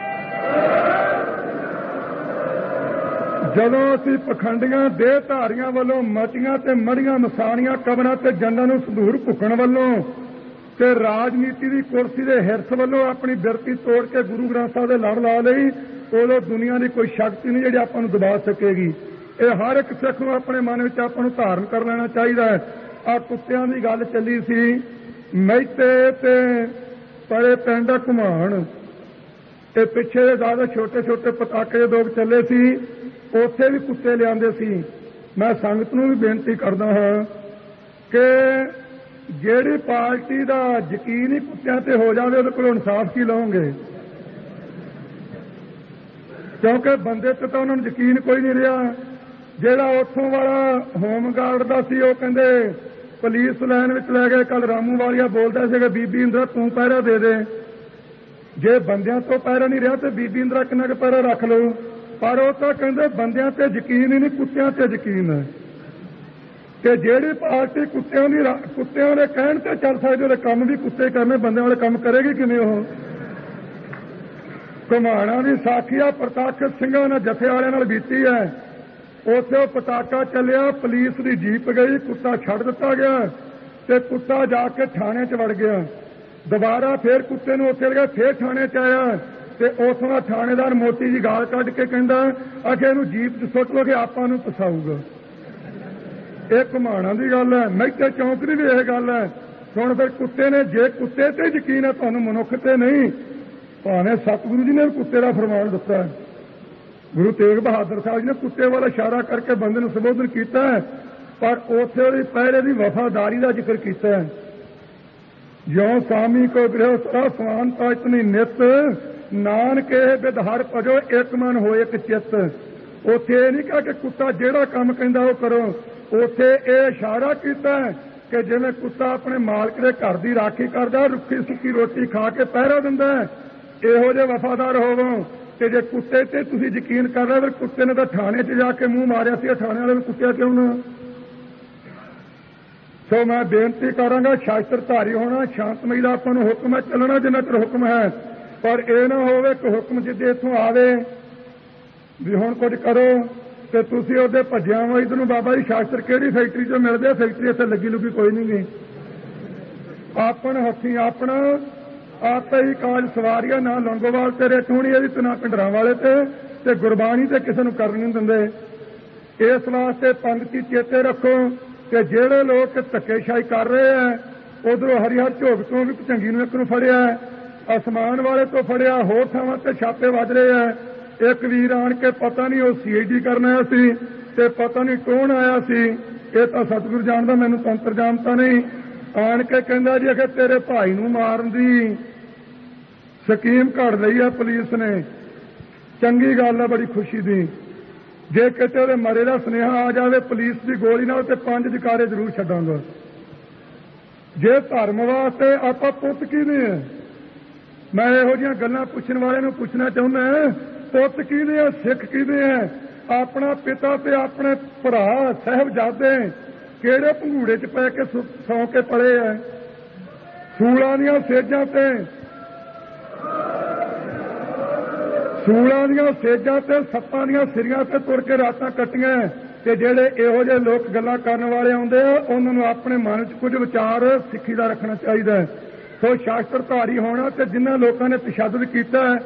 ਜਦੋਂ ਅਸੀਂ ਪਖੰਡੀਆਂ ਦੇਹ ਧਾਰੀਆਂ ਵੱਲੋਂ ਮਚੀਆਂ ਤੇ ਮੜੀਆਂ ਮਸਾਣੀਆਂ ਕਬਰਾਂ ਤੇ ਜੰਨਾਂ ਨੂੰ ਸੰਧੂਰ ਭੁੱਕਣ ਵੱਲੋਂ ਤੇ ਰਾਜਨੀਤੀ ਦੀ ਕੁਰਸੀ ਦੇ ਹਿਰਸ ਵੱਲੋਂ ਆਪਣੀ ਬਿਰਤੀ ਤੋੜ ਕੇ ਗੁਰੂ ਗ੍ਰੰਥ ਸਾਹਿਬ ਦੇ ਲੜ ਲਾ ਲਈ, ਉਦੋਂ ਦੁਨੀਆ ਦੀ ਕੋਈ ਸ਼ਕਤੀ ਨਹੀਂ ਜਿਹੜੀ ਆਪਾਂ ਨੂੰ ਦਬਾ ਸਕੇਗੀ। ਇਹ ਹਰ ਇੱਕ ਸਿੱਖ ਨੂੰ ਆਪਣੇ ਮਨ ਵਿੱਚ ਆਪਾਂ ਨੂੰ ਧਾਰਨ ਕਰ ਲੈਣਾ ਚਾਹੀਦਾ ਹੈ। ਆਹ ਕੁੱਤਿਆਂ ਦੀ ਗੱਲ ਚੱਲੀ ਸੀ, ਮਹਿਤੇ ਤੇ ਪਰੇ ਪਿੰਡ ਘੁਮਾਣ ਤੇ ਪਿੱਛੇ ਦੇ ਜ਼ਿਆਦਾ ਛੋਟੇ ਛੋਟੇ ਪਟਾਕੇ ਦੇ ਲੋਕ ਚੱਲੇ ਸੀ, ਉੱਥੇ ਵੀ ਕੁੱਤੇ ਲਿਆਂਦੇ ਸੀ। ਮੈਂ ਸੰਗਤ ਨੂੰ ਵੀ ਬੇਨਤੀ ਕਰਦਾ ਹਾਂ ਕਿ ਜਿਹੜੀ ਪਾਰਟੀ ਦਾ ਯਕੀਨ ਹੀ ਕੁੱਤਿਆਂ ਤੇ ਹੋ ਜਾਵੇ ਉਹਦੇ ਕੋਲ ਇਨਸਾਫ ਕੀ ਲਓਗੇ, ਕਿਉਂਕਿ ਬੰਦੇ ਤੇ ਤਾਂ ਉਹਨਾਂ ਨੂੰ ਯਕੀਨ ਕੋਈ ਨਹੀਂ ਰਿਹਾ। ਜਿਹੜਾ ਉੱਥੋਂ ਵਾਲਾ ਹੋਮਗਾਰਡ ਦਾ ਸੀ ਉਹ ਕਹਿੰਦੇ ਪੁਲਿਸ ਲਾਈਨ ਵਿੱਚ ਲੈ ਗਏ। ਕੱਲ ਰਾਮੂ ਵਾਲੀਆ ਬੋਲਦਾ ਸੀਗਾ ਬੀਬੀ ਇੰਦਰਾ ਤੂੰ ਪਹਿਰਾ ਦੇ ਦੇ। ਜੇ ਬੰਦਿਆਂ ਤੋਂ ਪਹਿਰਾ ਨਹੀਂ ਰਿਹਾ ਤੇ ਬੀਬੀ ਇੰਦਰਾ ਕਿੰਨਾ ਕੁ ਪਹਿਰਾ ਰੱਖ ਲਓ। ਪਰ ਉਹ ਤਾਂ ਕਹਿੰਦੇ ਬੰਦਿਆਂ ਤੇ ਯਕੀਨ ਹੀ ਨਹੀਂ, ਕੁੱਤਿਆਂ ਤੇ ਯਕੀਨ ਹੈ ਕਿ ਜਿਹੜੀ ਪਾਰਟੀ ਕੁੱਤਿਆਂ ਦੇ ਕਹਿਣ ਤੇ ਚੱਲ ਸਕਦੇ ਉਹਦੇ ਕੰਮ ਵੀ ਕੁੱਤੇ ਕਰਨੇ, ਬੰਦਿਆਂ ਵਾਲੇ ਕੰਮ ਕਰੇਗੀ ਕਿਵੇਂ ਉਹ। ਘੁਮਾਣਾ ਦੀ ਸਾਖੀ ਆ ਪ੍ਰਤਾਪ ਸਿੰਘਾਂ ਨਾਲ ਜਥੇ ਵਾਲਿਆਂ ਨਾਲ ਬੀਤੀ ਹੈ। ਉੱਥੇ ਉਹ ਪਟਾਕਾ ਚੱਲਿਆ, ਪੁਲਿਸ ਦੀ ਜੀਪ ਗਈ, ਕੁੱਤਾ ਛੱਡ ਦਿੱਤਾ ਗਿਆ ਤੇ ਕੁੱਤਾ ਜਾ ਕੇ ਥਾਣੇ 'ਚ ਵੜ ਗਿਆ। ਦੁਬਾਰਾ ਫੇਰ ਕੁੱਤੇ ਨੂੰ ਉੱਥੇ ਲਗਾ, ਫੇਰ ਥਾਣੇ 'ਚ ਆਇਆ ਤੇ ਉੱਥੋਂ ਦਾ ਥਾਣੇਦਾਰ ਮੋਤੀ ਜੀ ਗਾਲ ਕੱਢ ਕੇ ਕਹਿੰਦਾ ਅਗੇ ਇਹਨੂੰ ਜੀਪ 'ਚ ਸੁੱਟ ਲੋ ਕਿ ਆਪਾਂ ਨੂੰ ਫਸਾਊਗਾ। ਇਹ ਘੁਮਾਣਾ ਦੀ ਗੱਲ ਹੈ। ਮਹਿਤੇ ਚੌਂਕ ਦੀ ਵੀ ਇਹ ਗੱਲ ਹੈ। ਹੁਣ ਫਿਰ ਕੁੱਤੇ ਨੇ, ਜੇ ਕੁੱਤੇ ਤੇ ਯਕੀਨ ਹੈ ਤੁਹਾਨੂੰ ਮਨੁੱਖ ਤੇ ਨਹੀਂ, ਭਾਵੇਂ ਸਤਿਗੁਰੂ ਜੀ ਨੇ ਕੁੱਤੇ ਦਾ ਫਰਮਾਨ ਦਿੱਤਾ ਹੈ। ਗੁਰੂ ਤੇਗ ਬਹਾਦਰ ਸਾਹਿਬ ਜੀ ਨੇ ਕੁੱਤੇ ਵੱਲ ਇਸ਼ਾਰਾ ਕਰਕੇ ਬੰਦੇ ਨੂੰ ਸੰਬੋਧਨ ਕੀਤਾ ਹੈ, ਪਰ ਉੱਥੇ ਉਹਦੀ ਪਹਿਰੇ ਦੀ ਵਫਾਦਾਰੀ ਦਾ ਜ਼ਿਕਰ ਕੀਤਾ ਹੈ। ਜਿਉਂ ਸਾਮੀ ਕੋ ਗ੍ਰਹਿ ਸਰਾ ਸਮਾਨ ਤਾਂ ਇਤਨੀ ਨਿਤ ਨਾਨਕ ਇਹ ਬਿਧਾਰ ਭਜੋ ਇੱਕ ਮਨ ਹੋਏ ਇੱਕ ਚਿੱਤ। ਉੱਥੇ ਇਹ ਨਹੀਂ ਕਿਹਾ ਕਿ ਕੁੱਤਾ ਜਿਹੜਾ ਕੰਮ ਕਹਿੰਦਾ ਉਹ ਕਰੋ, ਉੱਥੇ ਇਹ ਇਸ਼ਾਰਾ ਕੀਤਾ ਕਿ ਜਿਵੇਂ ਕੁੱਤਾ ਆਪਣੇ ਮਾਲਕ ਦੇ ਘਰ ਦੀ ਰਾਖੀ ਕਰਦਾ, ਰੁੱਖੀ ਸੁੱਕੀ ਰੋਟੀ ਖਾ ਕੇ ਪਹਿਰਾ ਦਿੰਦਾ, ਇਹੋ ਜਿਹੇ ਵਫਾਦਾਰ ਹੋਵੋ। ਤੇ ਜੇ ਕੁੱਤੇ ਤੇ ਤੁਸੀਂ ਯਕੀਨ ਕਰ ਰਹੇ, ਫਿਰ ਕੁੱਤੇ ਨੇ ਤਾਂ ਥਾਣੇ 'ਚ ਜਾ ਕੇ ਮੂੰਹ ਮਾਰਿਆ ਸੀ, ਥਾਣੇ ਵਾਲੇ ਨੂੰ ਕੁੱਤਿਆ ਕਿਉਂ ਨਾ। ਸੋ ਮੈਂ ਬੇਨਤੀ ਕਰਾਂਗਾ ਸ਼ਾਸਤਰ ਧਾਰੀ ਹੋਣਾ, ਸ਼ਾਂਤਮਈ ਦਾ ਆਪਾਂ ਨੂੰ ਹੁਕਮ ਹੈ, ਚੱਲਣਾ ਜਿੰਨਾ ਚਿਰ ਹੁਕਮ ਹੈ। ਪਰ ਇਹ ਨਾ ਹੋਵੇ ਕਿ ਹੁਕਮ ਜਿੱਦੇ ਇੱਥੋਂ ਆਵੇ ਵੀ ਹੁਣ ਕੁਝ ਕਰੋ ਤੇ ਤੁਸੀਂ ਉਹਦੇ ਭੱਜਿਆ ਵਾ ਇੱਧਰ ਨੂੰ। ਬਾਬਾ ਜੀ ਸ਼ਾਸਤਰ ਕਿਹੜੀ ਫੈਕਟਰੀ 'ਚੋਂ ਮਿਲਦੇ? ਫੈਕਟਰੀ ਇੱਥੇ ਲੱਗੀ ਲੁੱਗੀ ਕੋਈ ਨਹੀਂ ਗਈ। ਆਪਣ ਹੱਥੀਂ ਆਪਣਾ ਆਪੇ ਹੀ ਕਾਜ ਸਵਾਰੀਆ, ਨਾ ਲੰਗੋਵਾਲ ਤੇ ਰਿੱਠ ਹੋਣੀ ਇਹਦੀ ਤੇ ਨਾ ਭਿੰਡਰਾਂ ਵਾਲੇ ਤੇ ਗੁਰਬਾਣੀ ਤੇ ਕਿਸੇ ਨੂੰ ਕਰਨ ਨਹੀਂ ਦਿੰਦੇ। ਇਸ ਵਾਸਤੇ ਪੰਗਤੀ ਚੇਤੇ ਰੱਖੋ ਕਿ ਜਿਹੜੇ ਲੋਕ ਧੱਕੇਸ਼ਾਹੀ ਕਰ ਰਹੇ ਆ, ਉਧਰੋਂ ਹਰੀਹਰ ਝੋਕ ਤੋਂ ਵੀ ਚੰਗੀ ਨੂੰ ਇੱਕ ਨੂੰ ਫੜਿਆ, ਅਸਮਾਨ ਵਾਲੇ ਤੋਂ ਫੜਿਆ, ਹੋਰ ਥਾਵਾਂ ਤੇ ਛਾਪੇ ਵੱਜ ਰਹੇ ਆ। ਇੱਕ ਵੀਰ ਆਣ ਕੇ ਪਤਾ ਨਹੀਂ ਉਹ CID ਕਰਨ ਆਇਆ ਸੀ ਤੇ ਪਤਾ ਨਹੀਂ ਕੌਣ ਆਇਆ ਸੀ, ਇਹ ਤਾਂ ਸਤਿਗੁਰੂ ਜਾਣਦਾ, ਮੈਨੂੰ ਤੰਤਰ ਜਾਣਤਾ ਨਹੀਂ। ਆਣ ਕੇ ਕਹਿੰਦਾ ਜੀ ਅਖੇ ਤੇਰੇ ਭਾਈ ਨੂੰ ਮਾਰਨ ਦੀ ਸਕੀਮ ਘੜ ਲਈ ਹੈ ਪੁਲਿਸ ਨੇ। ਚੰਗੀ ਗੱਲ ਹੈ, ਬੜੀ ਖੁਸ਼ੀ ਦੀ। ਜੇ ਕਿਤੇ ਉਹਦੇ ਮਰੇ ਦਾ ਸੁਨੇਹਾ ਆ ਜਾਵੇ ਪੁਲਿਸ ਦੀ ਗੋਲੀ ਨਾਲ ਤੇ 5 ਜਕਾਰੇ ਜ਼ਰੂਰ ਛੱਡਾਂਗਾ। ਜੇ ਧਰਮ ਵਾਸਤੇ ਆਪਾਂ ਪੁੱਤ ਕਿਹਦੇ ਆ? ਮੈਂ ਇਹੋ ਜਿਹੀਆਂ ਗੱਲਾਂ ਪੁੱਛਣ ਵਾਲਿਆਂ ਨੂੰ ਪੁੱਛਣਾ ਚਾਹੁੰਦਾ, ਪੁੱਤ ਕਿਹਦੇ ਆ, ਸਿੱਖ ਕਿਹਦੇ ਆ? ਆਪਣਾ ਪਿਤਾ ਤੇ ਆਪਣੇ ਭਰਾ ਸਾਹਿਬਜ਼ਾਦੇ ਕਿਹੜੇ ਭੰਗੂੜੇ 'ਚ ਪੈ ਕੇ ਸੌਂ ਕੇ ਪਲੇ ਆ? ਸੂਲਾਂ ਦੀਆਂ ਸੇਜਾਂ ਤੇ ਸੱਪਾਂ ਦੀਆਂ ਸਿਰੀਆਂ ਤੇ ਤੁਰ ਕੇ ਰਾਤਾਂ ਕੱਟੀਆਂ। ਤੇ ਜਿਹੜੇ ਇਹੋ ਜਿਹੇ ਲੋਕ ਗੱਲਾਂ ਕਰਨ ਵਾਲੇ ਆਉਂਦੇ ਆ, ਉਹਨਾਂ ਨੂੰ ਆਪਣੇ ਮਨ 'ਚ ਕੁਝ ਵਿਚਾਰ ਸਿੱਖੀ ਦਾ ਰੱਖਣਾ ਚਾਹੀਦਾ ਹੈ। ਸੋ ਸ਼ਾਸਤਰ ਧਾਰੀ ਹੋਣਾ ਤੇ ਜਿਨ੍ਹਾਂ ਲੋਕਾਂ ਨੇ ਤਸ਼ੱਦਦ ਕੀਤਾ,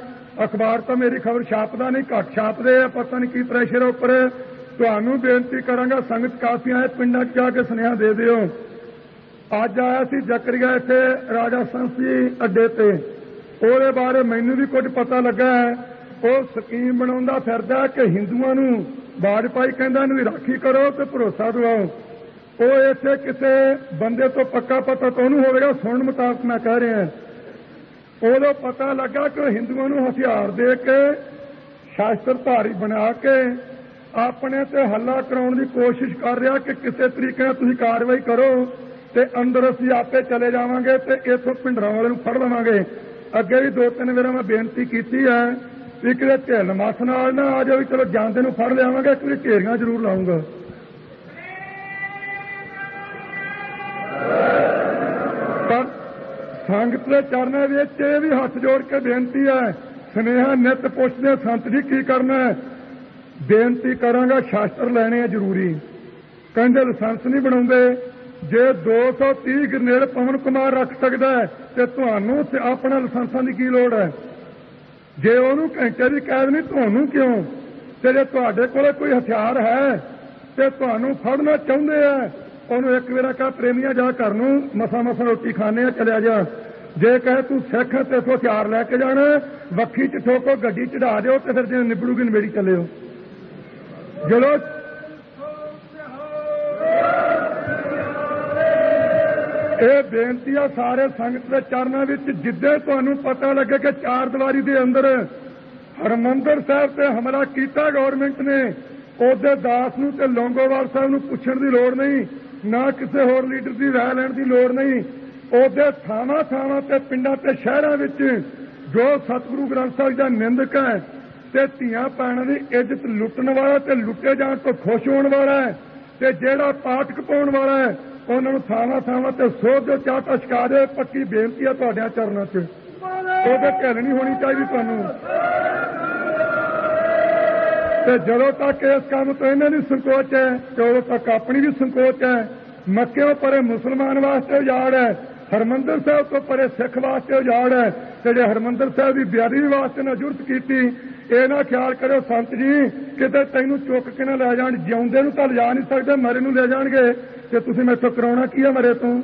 ਅਖਬਾਰ ਤਾਂ ਮੇਰੀ ਖਬਰ ਛਾਪਦਾ ਨਹੀਂ, ਘੱਟ ਛਾਪਦੇ ਆ, ਪਤਾ ਨਹੀਂ ਕੀ ਪ੍ਰੈਸ਼ਰ ਉੱਪਰ। ਤੁਹਾਨੂੰ ਬੇਨਤੀ ਕਰਾਂਗਾ, ਸੰਗਤ ਕਾਫੀ ਆਏ, ਪਿੰਡਾਂ 'ਚ ਜਾ ਕੇ ਸੁਨੇਹਾ ਦੇ ਦਿਓ। ਅੱਜ ਆਇਆ ਸੀ ਜ਼ਕਰੀਆ ਇੱਥੇ ਰਾਜਾ ਸੰਸੀ ਅੱਡੇ ਤੇ, ਉਹਦੇ ਬਾਰੇ ਮੈਨੂੰ ਵੀ ਕੁਝ ਪਤਾ ਲੱਗਾ ਹੈ। ਉਹ ਸਕੀਮ ਬਣਾਉਂਦਾ ਫਿਰਦਾ ਕਿ ਹਿੰਦੂਆਂ ਨੂੰ, ਵਾਜਪਾਈ ਕਹਿੰਦਾ ਇਹਨੂੰ ਰਾਖੀ ਕਰੋ ਤੇ ਭਰੋਸਾ ਦਿਵਾਓ। ਉਹ ਇੱਥੇ ਕਿਸੇ ਬੰਦੇ ਤੋਂ ਪੱਕਾ ਪਤਾ ਤਾਂ ਉਹਨੂੰ ਹੋਵੇਗਾ, ਸੁਣਨ ਮੁਤਾਬਕ ਮੈਂ ਕਹਿ ਰਿਹਾ। ਉਦੋਂ ਪਤਾ ਲੱਗਾ ਕਿ ਹਿੰਦੂਆਂ ਨੂੰ ਹਥਿਆਰ ਦੇ ਕੇ, ਸ਼ਾਸਤਰ ਧਾਰੀ ਬਣਾ ਕੇ ਆਪਣੇ ਤੇ ਹੱਲਾ ਕਰਾਉਣ ਦੀ ਕੋਸ਼ਿਸ਼ ਕਰ ਰਿਹਾ ਕਿ ਕਿਸੇ ਤਰੀਕੇ ਨਾਲ ਤੁਸੀਂ ਕਾਰਵਾਈ ਕਰੋ ਤੇ ਅੰਦਰ ਅਸੀਂ ਆਪੇ ਚਲੇ ਜਾਵਾਂਗੇ ਤੇ ਇੱਥੋਂ ਭਿੰਡਰਾਂ ਵਾਲੇ ਨੂੰ ਫੜ ਲਵਾਂਗੇ। अगे भी 2-3 बार मैं बेनती की है भी कि ढिल मस नाल ना आ जाओ, चलो जाते नूं फड़ लियावांगा, एक बार ढेरियां जरूर लाऊंगा। पर संगत के चरणों में ये भी हाथ जोड़ के बेनती है, स्नेहा नित पुछदे संत जी की करना है, बेनती करांगा शास्त्र लेने है जरूरी, कहते लाइसेंस नहीं बनाते, जे 230 ग्रेनेड पवन कुमार रख सकता है तो तुहानूं अपना लाइसेंसां की की लोड़ है, जे उहनूं घंटे की कैद नहीं तुहानूं क्यों, ते जे तुहाडे कोल कोई हथियार है तो तुहानूं फड़ना चाहुंदे आ, उहनूं एक बार कह प्रेमिया जा घर नूं मसा मसा रोटी खाने चलिया जा, जे कहे तू सिख ते इथों हथियार लैके जाना वक्खी च ठोको गड्डी चढ़ा दिओ ते फिर जे निबड़ूगी नवेड़ी चलिओ। चलो ये बेनती है सारे संगत के चरणों में, जिद्दे तुहानूं पता लगे कि चार दीवारी के अंदर हरमंदर साहब से हमला किया गौरमेंट ने, ਉਹਦੇ दास नूं ते लौंगोवाल साहब नूं पुछण दी लोड़ नहीं, ना किसी होर लीडर की राय लैण दी लोड़ नहीं, ਉਹਦੇ ਥਾਵਾਂ ਥਾਵਾਂ ਤੇ ਪਿੰਡਾਂ ਤੇ ਸ਼ਹਿਰਾਂ ਵਿੱਚ ਜੋ ਸਤਿਗੁਰੂ ਗ੍ਰੰਥ ਸਾਹਿਬ ਦਾ ਨਿੰਦਕ ਹੈ ਤੇ ਧੀਆਂ ਭੈਣਾਂ ਦੀ ਇੱਜ਼ਤ ਲੁੱਟਣ ਵਾਲਾ ਤੇ ਲੁੱਟੇ ਜਾਣ ਤੋਂ ਖੁਸ਼ ਹੋਣ ਵਾਲਾ ਹੈ ਤੇ ਜਿਹੜਾ ਪਾਠਕ ਪਾਉਣ ਵਾਲਾ ਹੈ ਉਹਨਾਂ ਨੂੰ ਥਾਵਾਂ ਥਾਵਾਂ ਤੇ ਸੋਧ ਜੋ ਚਾਟਾ ਛਕਾ ਦੇ। ਪੱਕੀ ਬੇਨਤੀ ਹੈ ਤੁਹਾਡੇ ਚਰਨਾਂ 'ਚ, ਉਹਦੇ ਢਿੱਲ ਨਹੀਂ ਹੋਣੀ ਚਾਹੀਦੀ ਤੁਹਾਨੂੰ। ਤੇ ਜਦੋਂ ਤੱਕ ਇਸ ਕੰਮ ਤੋਂ ਇਹਨਾਂ ਦੀ ਸੰਕੋਚ ਹੈ ਤੇ ਉਦੋਂ ਤੱਕ ਆਪਣੀ ਵੀ ਸੰਕੋਚ ਹੈ। ਮੱਕਿਓਂ ਪਰੇ ਮੁਸਲਮਾਨ ਵਾਸਤੇ ਉਜਾੜ ਹੈ, ਹਰਮੰਦਰ ਸਾਹਿਬ ਤੋਂ ਪਰੇ ਸਿੱਖ ਵਾਸਤੇ ਉਜਾੜ ਹੈ, ਤੇ ਜੇ ਹਰਮੰਦਰ ਸਾਹਿਬ ਦੀ ਬਿਆਰੀ ਵਾਸਤੇ ਨਾ ਜੁਰਤ ਕੀਤੀ, ਇਹ ਨਾ ਖਿਆਲ ਕਰਿਓ ਸੰਤ ਜੀ ਕਿਤੇ ਤੈਨੂੰ ਚੁੱਕ ਕੇ ਨਾ ਲੈ ਜਾਣ, ਜਿਉਂਦੇ ਨੂੰ ਤਾਂ ਲਿਜਾ ਨਹੀਂ ਸਕਦੇ, ਮਰੇ ਨੂੰ ਲੈ ਜਾਣਗੇ, ਤੇ ਤੁਸੀਂ ਮੈਥੋਂ ਕਰਾਉਣਾ ਕੀ ਹੈ ਮਰੇ ਤੋਂ।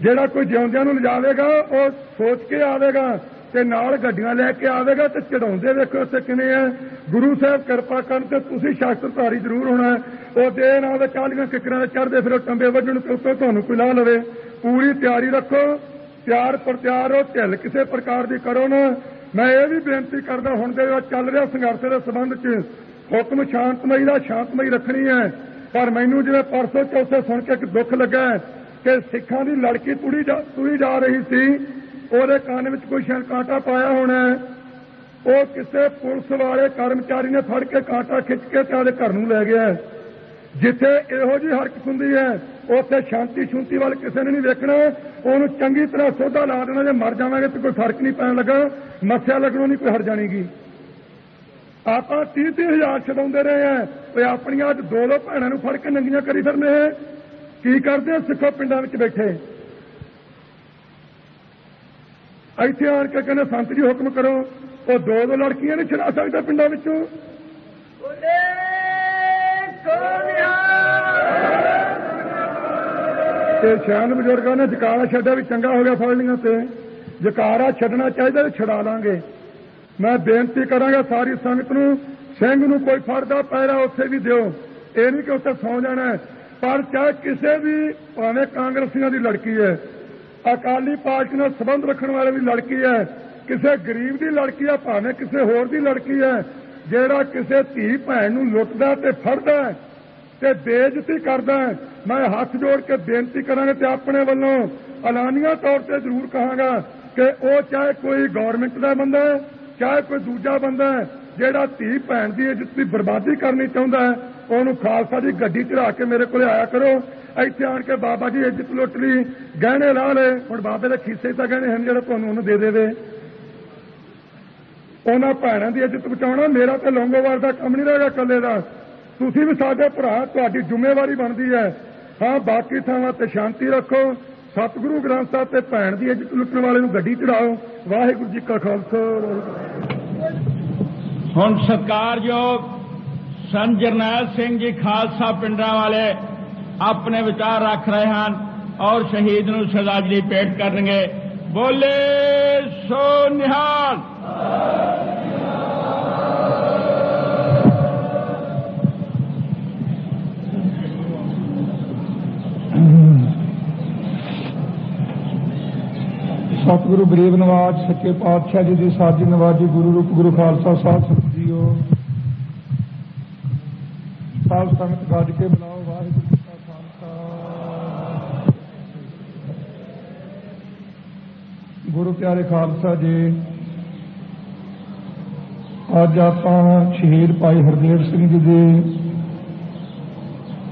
ਜਿਹੜਾ ਕੋਈ ਜਿਉਂਦਿਆਂ ਨੂੰ ਲਿਜਾਵੇਗਾ ਉਹ ਸੋਚ ਕੇ ਆਵੇਗਾ ਤੇ ਨਾਲ ਗੱਡੀਆਂ ਲੈ ਕੇ ਆਵੇਗਾ ਤੇ ਚੜਾਉਂਦੇ ਵੇਖੋ ਉੱਥੇ ਕਿਵੇਂ ਹੈ। ਗੁਰੂ ਸਾਹਿਬ ਕਿਰਪਾ ਕਰਨ ਤੇ ਤੁਸੀਂ ਸ਼ਾਸਤਰਧਾਰੀ ਜ਼ਰੂਰ ਹੋਣਾ, ਉਹ ਦੇ ਨਾਲ ਦੇ 40 ਕਿੱਕਰਾਂ ਦੇ ਚੜ੍ਹਦੇ ਫਿਰ ਟੰਬੇ ਵੱਜਣ ਤੇ ਉੱਤੋਂ ਤੁਹਾਨੂੰ ਕੋਈ ਲਾ ਲਵੇ। ਪੂਰੀ ਤਿਆਰੀ ਰੱਖੋ, ਤਿਆਰ ਪ੍ਰਤਿਆਰ ਹੋ, ਢਿੱਲ ਕਿਸੇ ਪ੍ਰਕਾਰ ਦੀ ਕਰੋ ਨਾ। ਮੈਂ ਇਹ ਵੀ ਬੇਨਤੀ ਕਰਦਾ, ਹੁਣ ਦੇ ਚੱਲ ਰਿਹਾ ਸੰਘਰਸ਼ ਦੇ ਸੰਬੰਧ 'ਚ ਹੁਕਮ ਸ਼ਾਂਤਮਈ ਦਾ ਸ਼ਾਂਤਮਈ ਰੱਖਣੀ ਹੈ, ਪਰ ਮੈਨੂੰ ਜਿਵੇਂ ਪਰਸੋਂ ਚੌਥੇ ਸੁਣ ਕੇ ਇੱਕ ਦੁੱਖ ਲੱਗਾ ਕਿ ਸਿੱਖਾਂ ਦੀ ਲੜਕੀ ਤੁਰੀ ਜਾ ਰਹੀ ਸੀ, ਉਹਦੇ ਕੰਨ ਵਿੱਚ ਕੋਈ ਸ਼ਾਇਦ ਕਾਂਟਾ ਪਾਇਆ ਹੋਣਾ, ਉਹ ਕਿਸੇ ਪੁਲਿਸ ਵਾਲੇ ਕਰਮਚਾਰੀ ਨੇ ਫੜ ਕੇ ਕਾਂਟਾ ਖਿੱਚ ਕੇ ਤੇ ਉਹਦੇ ਘਰ ਨੂੰ ਲੈ ਗਿਆ। ਜਿੱਥੇ ਇਹੋ ਜਿਹੀ ਹਰਕਤ ਹੁੰਦੀ ਹੈ ਉੱਥੇ ਸ਼ਾਂਤੀ ਸ਼ੁੰਤੀ ਵੱਲ ਕਿਸੇ ਨੇ ਨਹੀਂ ਵੇਖਣਾ, ਉਹਨੂੰ ਚੰਗੀ ਤਰ੍ਹਾਂ ਸੋਧਾ ਲਾ ਦੇਣਾ। ਜੇ ਮਰ ਜਾਵਾਂਗੇ ਤਾਂ ਕੋਈ ਫਰਕ ਨਹੀਂ ਪੈਣ ਲੱਗਾ, ਮੱਸਿਆ ਲੱਗਣੋਂ ਨਹੀਂ ਕੋਈ ਹਟ ਜਾਣੀਗੀ। ਆਪਾਂ 30 ਹਜ਼ਾਰ ਛਡਾਉਂਦੇ ਰਹੇ ਆ, ਤੇ ਆਪਣੀਆਂ ਅੱਜ 2 ਭੈਣਾਂ ਨੂੰ ਫੜ ਕੇ ਨੰਗੀਆਂ ਕਰੀ ਫਿਰਨੇ ਹੈ। ਕੀ ਕਰਦੇ ਸਿੱਖੋ ਪਿੰਡਾਂ ਵਿੱਚ ਬੈਠੇ, ਇੱਥੇ ਆਣ ਕੇ ਕਹਿੰਦੇ ਸੰਤ ਜੀ ਹੁਕਮ ਕਰੋ, ਉਹ 2 ਲੜਕੀਆਂ ਨਹੀਂ ਛਡਾ ਸਕਦਾ ਪਿੰਡਾਂ ਵਿੱਚੋਂ। ਤੇ ਸ਼ਾਨ ਬਜ਼ੁਰਗਾਂ ਨੇ ਜਕਾਰਾ ਛੱਡਿਆ ਵੀ ਚੰਗਾ ਹੋ ਗਿਆ, ਫੜ ਲਈਆਂ ਤੇ ਜਕਾਰਾ ਛੱਡਣਾ ਚਾਹੀਦਾ, ਛਡਾ ਲਾਂਗੇ। ਮੈਂ ਬੇਨਤੀ ਕਰਾਂਗਾ ਸਾਰੀ ਸੰਗਤ ਨੂੰ, ਸਿੰਘ ਨੂੰ ਕੋਈ ਫੜਦਾ ਪੈਰਾ ਉੱਥੇ ਵੀ ਦਿਓ, ਇਹ ਨਹੀਂ ਕਿ ਉੱਥੇ ਸੌ ਜਾਣਾ, ਪਰ ਚਾਹੇ ਕਿਸੇ ਵੀ ਭਾਵੇਂ ਕਾਂਗਰਸੀਆਂ ਦੀ ਲੜਕੀ ਹੈ, ਅਕਾਲੀ ਪਾਰਟੀ ਨਾਲ ਸੰਬੰਧ ਰੱਖਣ ਵਾਲੇ ਦੀ ਲੜਕੀ ਹੈ, ਕਿਸੇ ਗਰੀਬ ਦੀ ਲੜਕੀ ਹੈ, ਭਾਵੇਂ ਕਿਸੇ ਹੋਰ ਦੀ ਲੜਕੀ ਹੈ, ਜਿਹੜਾ ਕਿਸੇ ਧੀ ਭੈਣ ਨੂੰ ਲੁੱਟਦਾ ਤੇ ਫੜਦਾ ਤੇ ਬੇਇੱਜ਼ਤੀ ਕਰਦਾ, ਮੈਂ ਹੱਥ ਜੋੜ ਕੇ ਬੇਨਤੀ ਕਰਾਂਗਾ ਤੇ ਆਪਣੇ ਵੱਲੋਂ ਐਲਾਨੀਆ ਤੌਰ ਤੇ ਜ਼ਰੂਰ ਕਹਾਂਗਾ ਕਿ ਉਹ ਚਾਹੇ ਕੋਈ ਗੌਰਮੈਂਟ ਦਾ ਬੰਦਾ ਹੈ, ਚਾਹੇ ਕੋਈ ਦੂਜਾ ਬੰਦਾ ਹੈ, ਜਿਹੜਾ ਧੀ ਭੈਣ ਦੀ ਇੱਜ਼ਤ ਦੀ ਬਰਬਾਦੀ ਕਰਨੀ ਚਾਹੁੰਦਾ ਹੈ, ਉਹਨੂੰ ਖਾਲਸਾ ਦੀ ਗੱਡੀ ਚੜਾ ਕੇ ਮੇਰੇ ਕੋਲ ਆਇਆ ਕਰੋ। ਇੱਥੇ ਆਣ ਕੇ ਬਾਬਾ ਜੀ ਇੱਜ਼ਤ ਲੁੱਟ ਲਈ, ਗਹਿਣੇ ਲਾ ਲਏ, ਹੁਣ ਬਾਬੇ ਦੇ ਖੀਸੇ ਤਾਂ ਗਹਿਣੇ ਹਨ ਜਿਹੜੇ ਤੁਹਾਨੂੰ ਉਹਨੂੰ ਦੇ ਦੇਵੇ। ਉਹਨਾਂ ਭੈਣਾਂ ਦੀ ਇੱਜ਼ਤ ਬਚਾਉਣਾ ਮੇਰਾ ਤੇ ਲੌਂਗੋਵਾਲ ਦਾ ਕੰਮ ਨਹੀਂ ਰਹੇਗਾ ਇਕੱਲੇ ਦਾ, ਤੁਸੀਂ ਵੀ ਸਾਡੇ ਭਰਾ, ਤੁਹਾਡੀ ਜ਼ਿੰਮੇਵਾਰੀ ਬਣਦੀ ਹੈ। ਹਾਂ, ਬਾਕੀ ਥਾਵਾਂ ਤੇ ਸ਼ਾਂਤੀ ਰੱਖੋ, ਸਤਿਗੁਰੂ ਗ੍ਰੰਥ ਸਾਹਿਬ ਤੇ ਭੈਣ ਦੀ ਇੱਜ਼ਤ ਲੁੱਟਣ ਵਾਲੇ ਨੂੰ ਗੱਡੀ ਚੜਾਓ। ਵਾਹਿਗੁਰੂ ਜੀ ਕਾ ਖਾਲਸਾ। ਹੁਣ ਸਤਿਕਾਰਯੋਗ ਸੰਤ ਜਰਨੈਲ ਸਿੰਘ ਜੀ ਖਾਲਸਾ ਪਿੰਡਾਂ ਵਾਲੇ ਆਪਣੇ ਵਿਚਾਰ ਰੱਖ ਰਹੇ ਹਨ ਔਰ ਸ਼ਹੀਦ ਨੂੰ ਸ਼ਰਧਾਂਜਲੀ ਭੇਟ ਕਰਨਗੇ। ਬੋਲੇ ਸੋ ਨਿਹਾਲ। ਸਤਿਗੁਰੂ ਗਰੀਬ ਨਵਾਜ ਸੱਚੇ ਪਾਤਸ਼ਾਹ ਜੀ ਦੀ ਸਾਜੀ ਨਵਾਜੀ ਗੁਰੂ ਰੂਪ ਗੁਰੂ ਖਾਲਸਾ ਸਾਹਿਬ ਸਤਿ ਜੀਓ। ਸਾਧ ਸੰਗਤ ਗੱਜ ਕੇ ਬੁਲਾਓ। ਵਾਹਿਗੁਰੂ ਜੀ ਕਾ ਖਾਲਸਾ गुरु प्यारे खालसा जी, अज आपां शहीद भाई हरदेव सिंह जी की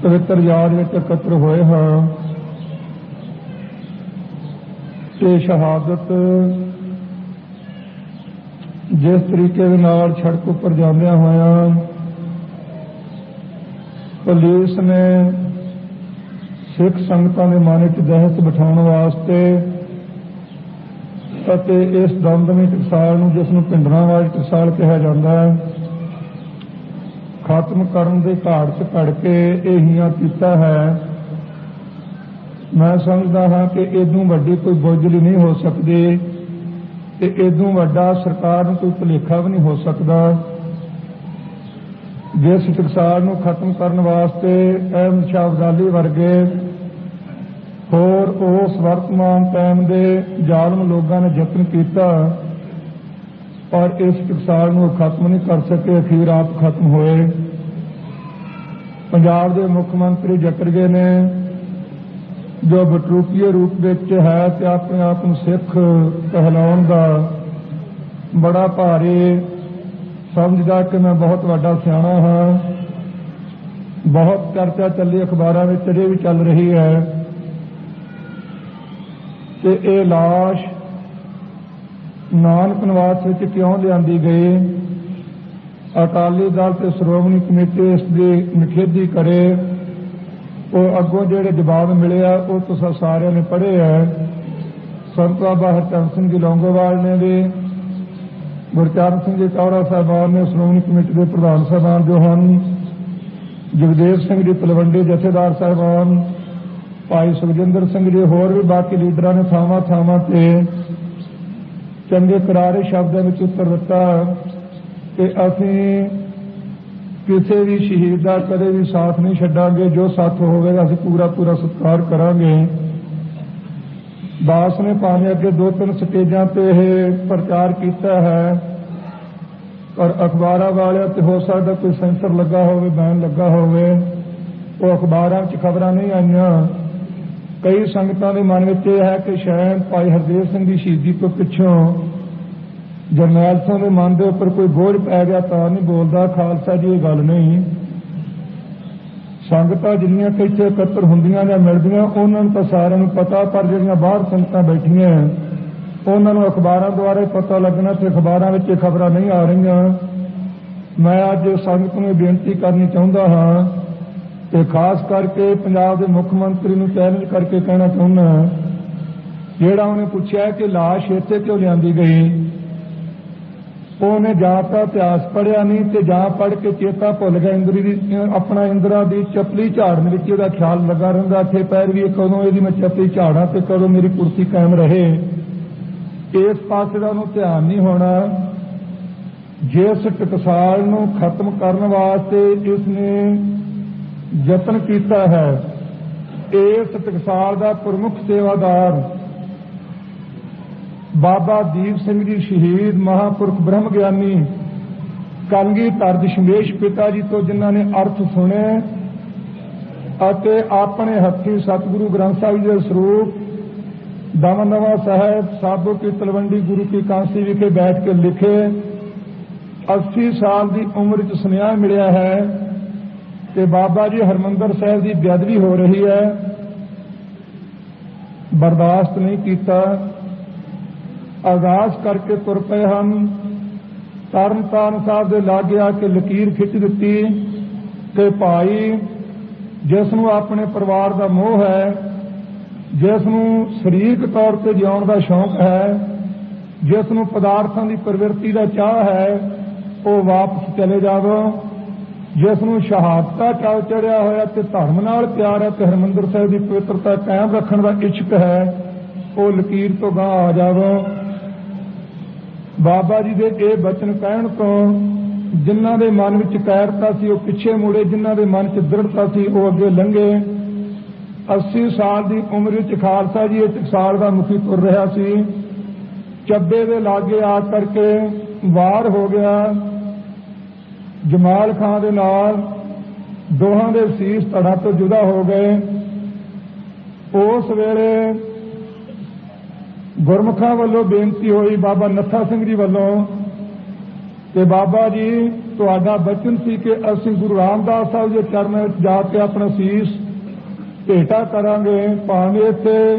पवित्र याद में इकट्ठे होए हाँ। ये शहादत जिस तरीके नाल सड़क उपर जांदियां होया पुलिस ने सिख संगतां दे मन च दहशत बिठाउण वास्ते ਅਤੇ इस दमदमी टकसाल नूं जिसनूं भिंडरांवाले टकसाल कहा जाता है खत्म करन दे घाट च खड़ के ਇਹ ਹੀਆਂ ਕੀਤਾ है। मैं समझदा हाँ कि इदों वड्डी कोई बोझली नहीं हो सकती ते इदों वड्डा सरकार नूं कोई भुलेखा भी नहीं हो सकता। जिस टकसाल नूं खत्म करन वास्ते अहमद शाह अब्दाली वर्गे होर उस वर्तमान टाइम के जालम लोगों ने यत्न किया पर इस टकसाल नूं खत्म नहीं कर सके, अखीर आप खत्म होए। पंजाब के मुख्यमंत्री जकर गए ने जो बटरूपीय रूप में है तो अपने आप को सिख कहलाउण दा बड़ा भारी समझदा कि मैं बहुत वड्डा सियाणा हाँ। बहुत चर्चा चली अखबारों में अजे भी चल रही है कि ये लाश नानक निवास में क्यों लियांदी गई। अकाली दल ते श्रोमणी कमेटी इसकी निखेधी करे। वो अगों जेड़े जवाब मिले वो तुसां सारिਆਂ ने पढ़े है। संत बाबा हरचंद सिंह जी लौंगोवाल ने भी, गुरचरण सिंह जी कौड़ा साहबान ने, श्रोमणी कमेटी के प्रधान साहबान जो हैं जगदेव सिंह जी तलवंडी जथेदार साहबान, भाई सुखजिंदर सिंह जी, होर भी बाकी लीडर ने थावां थावां ते चंगे करारे शब्दों में उत्तर दिता कि असीं किसी भी शहीद का कदे भी साथ नहीं छड्डांगे, जो साथ होगा असीं पूरा पूरा सत्कार करांगे। दास ने भावें अगे 2-3 स्टेजां ते प्रचार किया है पर अखबारां वाले ते हो सकता कोई सेंसर लगा हो, बैन लगा हो, वो अखबारां च खबरां नहीं आईयां। कई संगतां दे मन विच यह है कि शायद भाई हरदेव सिंह की शहीदी तो पिछों जरनैल सिंह के मन के उपर कोई बोझ पै गया तो नहीं बोलता। खालसा जी ये गल नहीं। संगतां जिन्नियां कि इत्थे इकट्ठे हुंदियां जां मिलदियां उन्हां नूं तां सारिआं नूं पता, पर जिहड़ियां बाहर संगतां बैठियां उन्हां नूं अखबारां द्वारा पता लगना ते अखबारां विच खबरां नहीं आ रहीआं। मैं अज संगत नूं बेनती करनी चाहुंदा हां कि खास करके पंजाब के मुख्यमंत्री नूं चैलेंज करके कहना चाहुंदा जिहड़ा उन्हें पूछा कि लाश इत्थे क्यों लियांदी गई, उन्हें जां तां इतिहास पढ़िया नहीं तो जां पढ़ के चेता भुल गया। अपना इंदिरा की चपली झाड़न विच इहदा ख्याल लगा रहिंदा इत्थे पैर भी कदों इहदी मैं चपली झाड़ा तो कदों मेरी कुर्सी कायम रहे, इस पासे दा उहनूं ध्यान नहीं होना। जिस टकसाल नूं खत्म करन वास्ते इसने यत्न किया है, इस टकसाल का प्रमुख सेवादार बाबा दीप सिंह जी शहीद महापुरख ब्रह्म ज्ञानी कलगीधर दशमेश पिता जी तो जिन्हों ने अर्थ सुने अते अपने हथी सतगुरु ग्रंथ साहिब के स्वरूप दमनवा साहब साबो की तलवंडी गुरु की कांसी विखे बैठ के लिखे। 80 साल की उम्र च सुनिया मिलिया है कि बाबा जी हरमंदर साहब की बेअदबी हो रही है, बर्दाश्त नहीं किया, आगाज करके तुर पे हम। तरन तारण साहब के लागे आके लकीर खिंच दी कि भाई जिसनों अपने परिवार का मोह है, जिसनों सरीरक तौर पर जिउण का शौक है, जिसनों पदार्थों की प्रवृत्ति का चाह है, वो वापस चले जावो। जिसनों शहादत चाव चढ़िया होया ते धर्म नाल प्यार है ते हरमंदर साहिब की पवित्रता कायम रखने का इच्छुक है, वो लकीर तो गां आ जावो। बाबा जी के ये बचन कहण तो जिन्हां दे मन विच कायरता सी वो पिछे मुड़े, जिन्हां दे मन च दृढ़ता सी वो अगे लंघे। 80 साल की उम्र विच खालसा जी टकसाल का मुखी तुर रहा सी, ਚੱਬੇ ਦੇ ਲਾਗੇ आ करके वार हो गया। जमाल खां दे नाल दोहां दे सीस धड़ा तो जुदा हो गए। उस वेले ਗੁਰਮੁਖਾਂ ਵੱਲੋਂ ਬੇਨਤੀ ਹੋਈ ਬਾਬਾ ਨੱਥਾ ਸਿੰਘ ਜੀ ਵੱਲੋਂ ਕਿ ਬਾਬਾ ਜੀ ਤੁਹਾਡਾ ਬਚਨ ਸੀ ਕਿ ਅਸੀਂ ਗੁਰੂ ਰਾਮਦਾਸ ਸਾਹਿਬ ਦੇ ਚਰਨਾਂ ਵਿੱਚ ਜਾ ਕੇ ਆਪਣਾ ਸੀਸ ਭੇਟਾ ਕਰਾਂਗੇ, ਭਾਵੇਂ ਇੱਥੇ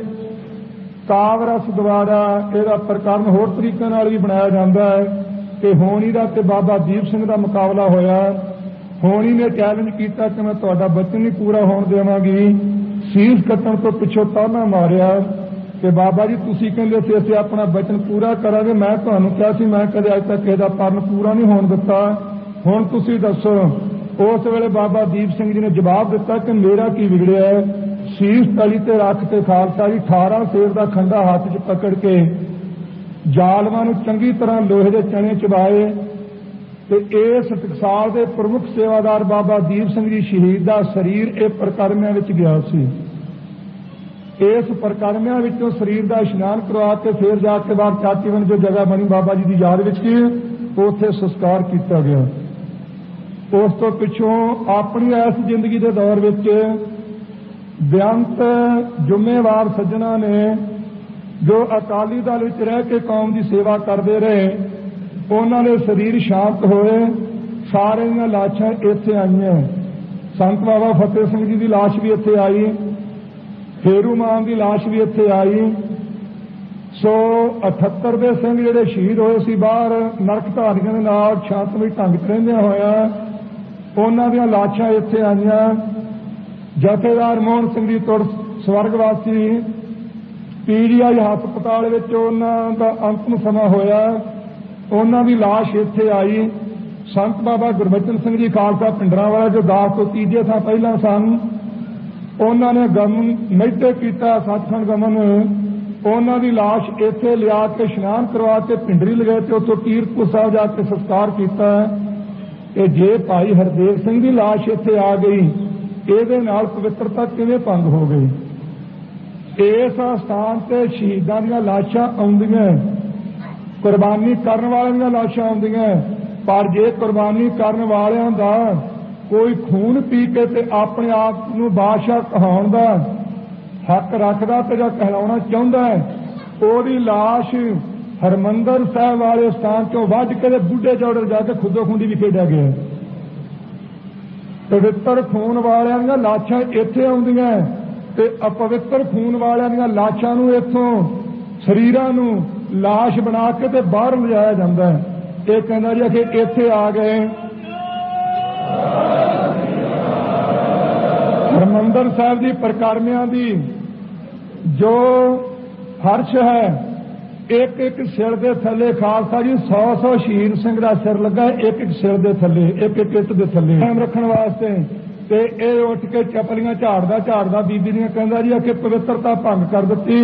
ਕਾਵਰਸ ਦੁਆਰਾ ਇਹਦਾ ਪ੍ਰਕਰਨ ਹੋਰ ਤਰੀਕੇ ਨਾਲ ਵੀ ਬਣਾਇਆ ਜਾਂਦਾ ਹੈ ਕਿ ਹੋਣੀ ਦਾ ਤੇ ਬਾਬਾ ਦੀਪ ਸਿੰਘ ਦਾ ਮੁਕਾਬਲਾ ਹੋਇਆ। ਹੋਣੀ ਨੇ ਚੈਲੰਜ ਕੀਤਾ ਕਿ ਮੈਂ ਤੁਹਾਡਾ ਬਚਨ ਨਹੀਂ ਪੂਰਾ ਹੋਣ ਦੇਵਾਂਗੀ। ਸੀਸ ਕੱਟਣ ਤੋਂ ਪਿੱਛੋਂ ਤਾਨਾ ਮਾਰਿਆ ਕਿ ਬਾਬਾ ਜੀ ਤੁਸੀਂ ਕਹਿੰਦੇ ਸੀ ਅਸੀਂ ਆਪਣਾ ਬਚਨ ਪੂਰਾ ਕਰਾਂਗੇ, ਮੈਂ ਤੁਹਾਨੂੰ ਕਿਹਾ ਸੀ ਮੈਂ ਕਦੇ ਅੱਜ ਤੱਕ ਇਹਦਾ ਪਰਨ ਪੂਰਾ ਨਹੀਂ ਹੋਣ ਦਿੱਤਾ, ਹੁਣ ਤੁਸੀਂ ਦੱਸੋ। ਉਸ ਵੇਲੇ ਬਾਬਾ ਦੀਪ ਸਿੰਘ ਜੀ ਨੇ ਜਵਾਬ ਦਿੱਤਾ ਕਿ ਮੇਰਾ ਕੀ ਵਿਗੜਿਆ ਹੈ। ਸੀਸ ਤਲੀ ਤੇ ਰੱਖ ਕੇ ਖਾਲਸਾ ਜੀ 18 ਸੇਰ ਦਾ ਖੰਡਾ ਹੱਥ 'ਚ ਪਕੜ ਕੇ ਜ਼ਾਲਮਾਂ ਨੂੰ ਚੰਗੀ ਤਰ੍ਹਾਂ ਲੋਹੇ ਦੇ ਚਣੇ ਚਬਾਏ ਤੇ ਇਸ ਟਕਸਾਲ ਦੇ ਪ੍ਰਮੁੱਖ ਸੇਵਾਦਾਰ ਬਾਬਾ ਦੀਪ ਸਿੰਘ ਜੀ ਸ਼ਹੀਦ ਦਾ ਸਰੀਰ ਇਹ ਪ੍ਰਕਰਮਿਆਂ ਵਿੱਚ ਗਿਆ ਸੀ। ਇਸ ਪ੍ਰਕਰਮਿਆਂ ਵਿੱਚੋਂ ਸਰੀਰ ਦਾ ਇਸ਼ਨਾਨ ਕਰਵਾ ਕੇ ਫਿਰ ਜਾ ਕੇ ਬਾਅਦ ਚਾਟੀਵਨ ਜੋ ਜਗ੍ਹਾ ਬਣੀ ਬਾਬਾ ਜੀ ਦੀ ਯਾਦ ਵਿੱਚ ਕੀ ਉੱਥੇ ਸੰਸਕਾਰ ਕੀਤਾ ਗਿਆ। ਉਸ ਤੋਂ ਪਿੱਛੋਂ ਆਪਣੀ ਇਸ ਜ਼ਿੰਦਗੀ ਦੇ ਦੌਰ ਵਿੱਚ ਬੇਅੰਤ ਜ਼ਿੰਮੇਵਾਰ ਸੱਜਣਾ ਨੇ ਜੋ ਅਕਾਲੀ ਦਲ ਵਿੱਚ ਰਹਿ ਕੇ ਕੌਮ ਦੀ ਸੇਵਾ ਕਰਦੇ ਰਹੇ, ਉਹਨਾਂ ਦੇ ਸਰੀਰ ਸ਼ਾਂਤ ਹੋਏ। ਸਾਰਿਆਂ ਦੀਆਂ ਲਾਸ਼ਾਂ ਇੱਥੇ ਆਈਆਂ। ਸੰਤ ਬਾਬਾ ਫਤਿਹ ਸਿੰਘ ਜੀ ਦੀ ਲਾਸ਼ ਵੀ ਇੱਥੇ ਆਈ, ਫੇਰੂ ਮਾਨ ਦੀ ਲਾਸ਼ ਵੀ ਇੱਥੇ ਆਈ। ਸੋ 78 ਦੇ ਸਿੰਘ ਜਿਹੜੇ ਸ਼ਹੀਦ ਹੋਏ ਸੀ ਬਾਹਰ ਨਰਕ ਧਾਰੀਆਂ ਦੇ ਨਾਲ ਸ਼ਾਂਤਮਈ ਢੰਗ 'ਚ ਰਹਿੰਦਿਆਂ ਹੋਇਆ, ਉਹਨਾਂ ਦੀਆਂ ਲਾਸ਼ਾਂ ਇੱਥੇ ਆਈਆਂ। ਜਥੇਦਾਰ ਮੋਹਨ ਸਿੰਘ ਜੀ ਤੁਰ ਸਵਰਗਵਾਸੀ PGI ਹਸਪਤਾਲ ਵਿੱਚ ਉਹਨਾਂ ਦਾ ਅੰਤਮ ਸਮਾਂ ਹੋਇਆ, ਉਹਨਾਂ ਦੀ ਲਾਸ਼ ਇੱਥੇ ਆਈ। ਸੰਤ ਬਾਬਾ ਗੁਰਬਚਨ ਸਿੰਘ ਜੀ ਖਾਲਸਾ ਪਿੰਡਰਾਂਵਾਲਾ ਜੋ 10 ਤੋਂ ਤੀਜੇ ਥਾਂ ਪਹਿਲਾਂ ਸਨ, ਉਹਨਾਂ ਨੇ ਗਮਨ ਮਹਿਤੇ ਕੀਤਾ ਸੱਚਖੰਡ ਗਮਨ, ਉਹਨਾਂ ਦੀ ਲਾਸ਼ ਇੱਥੇ ਲਿਆ ਕੇ ਇਸ਼ਨਾਨ ਕਰਵਾ ਕੇ ਪਿੰਡਰੀ ਲਗਾਏ ਤੇ ਉੱਥੋਂ ਕੀਰਤਪੁਰ ਸਾਹਿਬ ਜਾ ਕੇ ਸੰਸਕਾਰ ਕੀਤਾ। ਤੇ ਜੇ ਭਾਈ ਹਰਦੇਵ ਸਿੰਘ ਦੀ ਲਾਸ਼ ਇੱਥੇ ਆ ਗਈ, ਇਹਦੇ ਨਾਲ ਪਵਿੱਤਰਤਾ ਕਿਵੇਂ ਭੰਗ ਹੋ ਗਈ। ਇਸ ਸਥਾਨ ਤੇ ਸ਼ਹੀਦਾਂ ਦੀਆਂ ਲਾਸ਼ਾਂ ਆਉਂਦੀਆਂ, ਕੁਰਬਾਨੀ ਕਰਨ ਵਾਲਿਆਂ ਦੀਆਂ ਲਾਸ਼ਾਂ ਆਉਂਦੀਆਂ, ਪਰ ਜੇ ਕੁਰਬਾਨੀ ਕਰਨ ਵਾਲਿਆਂ ਦਾ ਕੋਈ ਖੂਨ ਪੀ ਕੇ ਤੇ ਆਪਣੇ ਆਪ ਨੂੰ ਬਾਦਸ਼ਾਹ ਕਹਾਉਣ ਦਾ ਹੱਕ ਰੱਖਦਾ ਤੇ ਜਾਂ ਕਹਿਲਾਉਣਾ ਚਾਹੁੰਦਾ ਹੈ, ਉਹਦੀ ਲਾਸ਼ ਹਰਮੰਦਰ ਸਾਹਿਬ ਵਾਲੇ ਸਥਾਨ ਚੋਂ ਵੱਢ ਕੇ ਤੇ ਬੁੱਢੇ ਚੌੜੇ ਜਾ ਕੇ ਖੁੱਦੋ ਖੁੰਡੀ ਵੀ ਖੇਡਿਆ ਗਿਆ। ਪਵਿੱਤਰ ਖੂਨ ਵਾਲਿਆਂ ਦੀਆਂ ਲਾਸ਼ਾਂ ਇੱਥੇ ਆਉਂਦੀਆਂ ਤੇ ਅਪਵਿੱਤਰ ਖੂਨ ਵਾਲਿਆਂ ਦੀਆਂ ਲਾਸ਼ਾਂ ਨੂੰ ਇੱਥੋਂ ਸਰੀਰਾਂ ਨੂੰ ਲਾਸ਼ ਬਣਾ ਕੇ ਤੇ ਬਾਹਰ ਲਿਜਾਇਆ ਜਾਂਦਾ ਹੈ। ਇਹ ਕਹਿੰਦਾ ਜੀ ਕਿ ਇੱਥੇ ਆ ਗਏ। ਹਰਿਮੰਦਰ ਸਾਹਿਬ ਦੀ ਪ੍ਰਕਰਮਿਆਂ ਦੀ ਜੋ ਫਰਸ਼ ਹੈ, ਇੱਕ ਇੱਕ ਸਿਰ ਦੇ ਥੱਲੇ ਖਾਲਸਾ ਜੀ 100 ਸ਼ਹੀਦ ਸਿੰਘ ਦਾ ਸਿਰ ਲੱਗਾ, ਇੱਕ ਇੱਕ ਸਿਰ ਦੇ ਥੱਲੇ, ਇੱਕ ਇੱਕ ਇੱਟ ਦੇ ਥੱਲੇ ਕਾਇਮ ਰੱਖਣ ਵਾਸਤੇ। ਤੇ ਇਹ ਉੱਠ ਕੇ ਚਪਲੀਆਂ ਝਾੜਦਾ ਬੀਬੀ ਦੀਆਂ ਕਹਿੰਦਾ ਜੀ ਕਿ ਪਵਿੱਤਰਤਾ ਭੰਗ ਕਰ ਦਿੱਤੀ,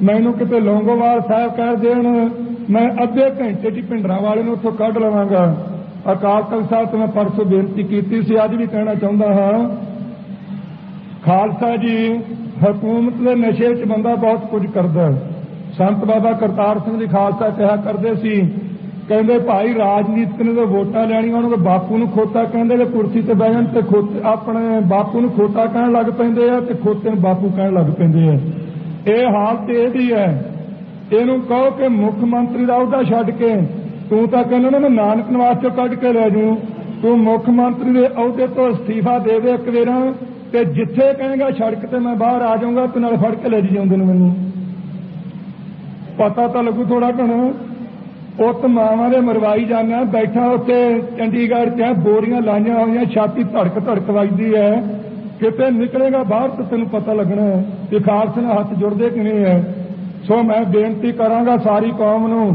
ਮੈਨੂੰ ਕਿਤੇ ਲੌਂਗੋਵਾਲ ਸਾਹਿਬ ਕਹਿ ਦੇਣ, ਮੈਂ ਅੱਧੇ ਘੰਟੇ 'ਚ ਭਿੰਡਰਾਂ ਵਾਲੇ ਨੂੰ ਉੱਥੋਂ ਕੱਢ ਲਵਾਂਗਾ। ਅਕਾਲ ਤਖਤ ਸਾਹਿਬ ਤੋਂ ਮੈਂ ਪਰਸੋਂ ਬੇਨਤੀ ਕੀਤੀ ਸੀ, ਅੱਜ ਵੀ ਕਹਿਣਾ ਚਾਹੁੰਦਾ ਹਾਂ, ਖਾਲਸਾ ਜੀ ਹਕੂਮਤ ਦੇ ਨਸ਼ੇ 'ਚ ਬੰਦਾ ਬਹੁਤ ਕੁਝ ਕਰਦਾ। ਸੰਤ ਬਾਬਾ ਕਰਤਾਰ ਸਿੰਘ ਜੀ ਖਾਲਸਾ ਕਿਹਾ ਕਰਦੇ ਸੀ, ਕਹਿੰਦੇ ਭਾਈ ਰਾਜਨੀਤਿਕ ਨੇ ਤਾਂ ਵੋਟਾਂ ਲੈਣੀਆਂ, ਉਹਨਾਂ ਦੇ ਬਾਪੂ ਨੂੰ ਖੋਤਾ ਕਹਿੰਦੇ ਤੇ ਕੁਰਸੀ ਤੇ ਬਹਿ ਜਾਣ ਤੇ ਆਪਣੇ ਬਾਪੂ ਨੂੰ ਖੋਤਾ ਕਹਿਣ ਲੱਗ ਪੈਂਦੇ ਆ ਤੇ ਖੋਤੇ ਨੂੰ ਬਾਪੂ ਕਹਿਣ ਲੱਗ ਪੈਂਦੇ ਆ। ਇਹ ਹਾਲਤ ਇਹਦੀ ਹੈ। ਇਹਨੂੰ ਕਹੋ ਕਿ ਮੁੱਖ ਮੰਤਰੀ ਦਾ ਅਹੁਦਾ ਛੱਡ ਕੇ ਤੂੰ ਤਾਂ ਕਹਿੰਦਾ ਮੈਂ ਨਾਨਕ ਨਿਵਾਸ ਚੋਂ ਕੱਢ ਕੇ ਲੈ ਜੂ, ਤੂੰ ਮੁੱਖ ਮੰਤਰੀ ਦੇ ਅਹੁਦੇ ਤੋਂ ਅਸਤੀਫਾ ਦੇ ਦੇ ਇੱਕ ਵਾਰ, ਤੇ ਜਿੱਥੇ ਕਹੇਗਾ ਸੜਕ ਤੇ ਮੈਂ ਬਾਹਰ ਆ ਜਾਊਂਗਾ ਤੇ ਨਾਲ ਫੜ ਕੇ ਲੈ ਜੀ ਜਾਂਦੇ ਨੂੰ, ਮੈਨੂੰ ਪਤਾ ਤਾਂ ਲੱਗੂ ਥੋੜਾ ਘਣਾ। ਉੱਤ ਮਾਵਾਂ ਦੇ ਮਰਵਾਈ ਜਾਣਾ, ਬੈਠਾ ਉੱਥੇ ਚੰਡੀਗੜ੍ਹ 'ਚ ਬੋਰੀਆਂ ਲਾਈਆਂ ਹੋਈਆਂ, ਛਾਤੀ ਧੜਕ ਵੱਜਦੀ ਹੈ, ਕਿਤੇ ਨਿਕਲੇਗਾ ਬਾਹਰ ਤਾਂ ਤੈਨੂੰ ਪਤਾ ਲੱਗਣਾ ਕਿ ਖਾਲਸੇ ਨਾਲ ਹੱਥ ਜੁੜਦੇ ਕਿਵੇਂ ਹੈ। ਸੋ ਮੈਂ ਬੇਨਤੀ ਕਰਾਂਗਾ ਸਾਰੀ ਕੌਮ ਨੂੰ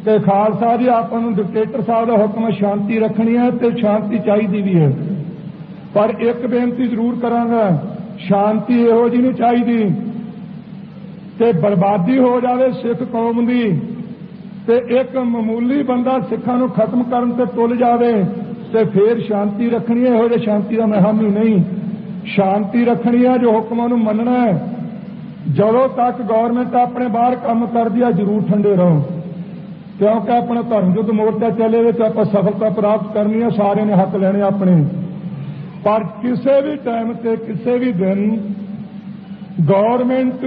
ਕਿ ਖਾਲਸਾ ਜੀ ਆਪਾਂ ਨੂੰ ਡਿਕਟੇਟਰ ਸਾਹਿਬ ਦਾ ਹੁਕਮ ਸ਼ਾਂਤੀ ਰੱਖਣੀ ਹੈ ਤੇ ਸ਼ਾਂਤੀ ਚਾਹੀਦੀ ਵੀ ਹੈ, ਪਰ ਇੱਕ ਬੇਨਤੀ ਜ਼ਰੂਰ ਕਰਾਂਗਾ, ਸ਼ਾਂਤੀ ਇਹੋ ਜਿਹੀ ਨਹੀਂ ਚਾਹੀਦੀ ਤੇ ਬਰਬਾਦੀ ਹੋ ਜਾਵੇ ਸਿੱਖ ਕੌਮ ਦੀ, ਤੇ ਇੱਕ ਮਾਮੂਲੀ ਬੰਦਾ ਸਿੱਖਾਂ ਨੂੰ ਖਤਮ ਕਰਨ ਤੇ ਤੁਲ ਜਾਵੇ ਤੇ ਫੇਰ ਸ਼ਾਂਤੀ ਰੱਖਣੀ ਹੈ। ਇਹੋ ਜਿਹੀ ਸ਼ਾਂਤੀ ਦਾ ਮੈਂ ਹਾਮੀ ਨਹੀਂ। ਸ਼ਾਂਤੀ ਰੱਖਣੀ ਹੈ, ਜੋ ਹੁਕਮਾਂ ਨੂੰ ਮੰਨਣਾ ਹੈ। ਜਦੋਂ ਤੱਕ ਗੌਰਮੈਂਟ ਆਪਣੇ ਬਾਹਰ ਕੰਮ ਕਰਦੀ ਹੈ ਜ਼ਰੂਰ ਠੰਡੇ ਰਹੋ, ਕਿਉਂਕਿ ਆਪਣਾ ਧਰਮ ਯੁੱਧ ਮੋਰਚਾ ਚੱਲੇ ਵਿੱਚ ਆਪਾਂ ਸਫਲਤਾ ਪ੍ਰਾਪਤ ਕਰਨੀ ਹੈ, ਸਾਰਿਆਂ ਨੇ ਹੱਕ ਲੈਣੇ ਆਪਣੇ। ਪਰ ਕਿਸੇ ਵੀ ਟਾਈਮ ਤੇ ਕਿਸੇ ਵੀ ਦਿਨ ਗੌਰਮੈਂਟ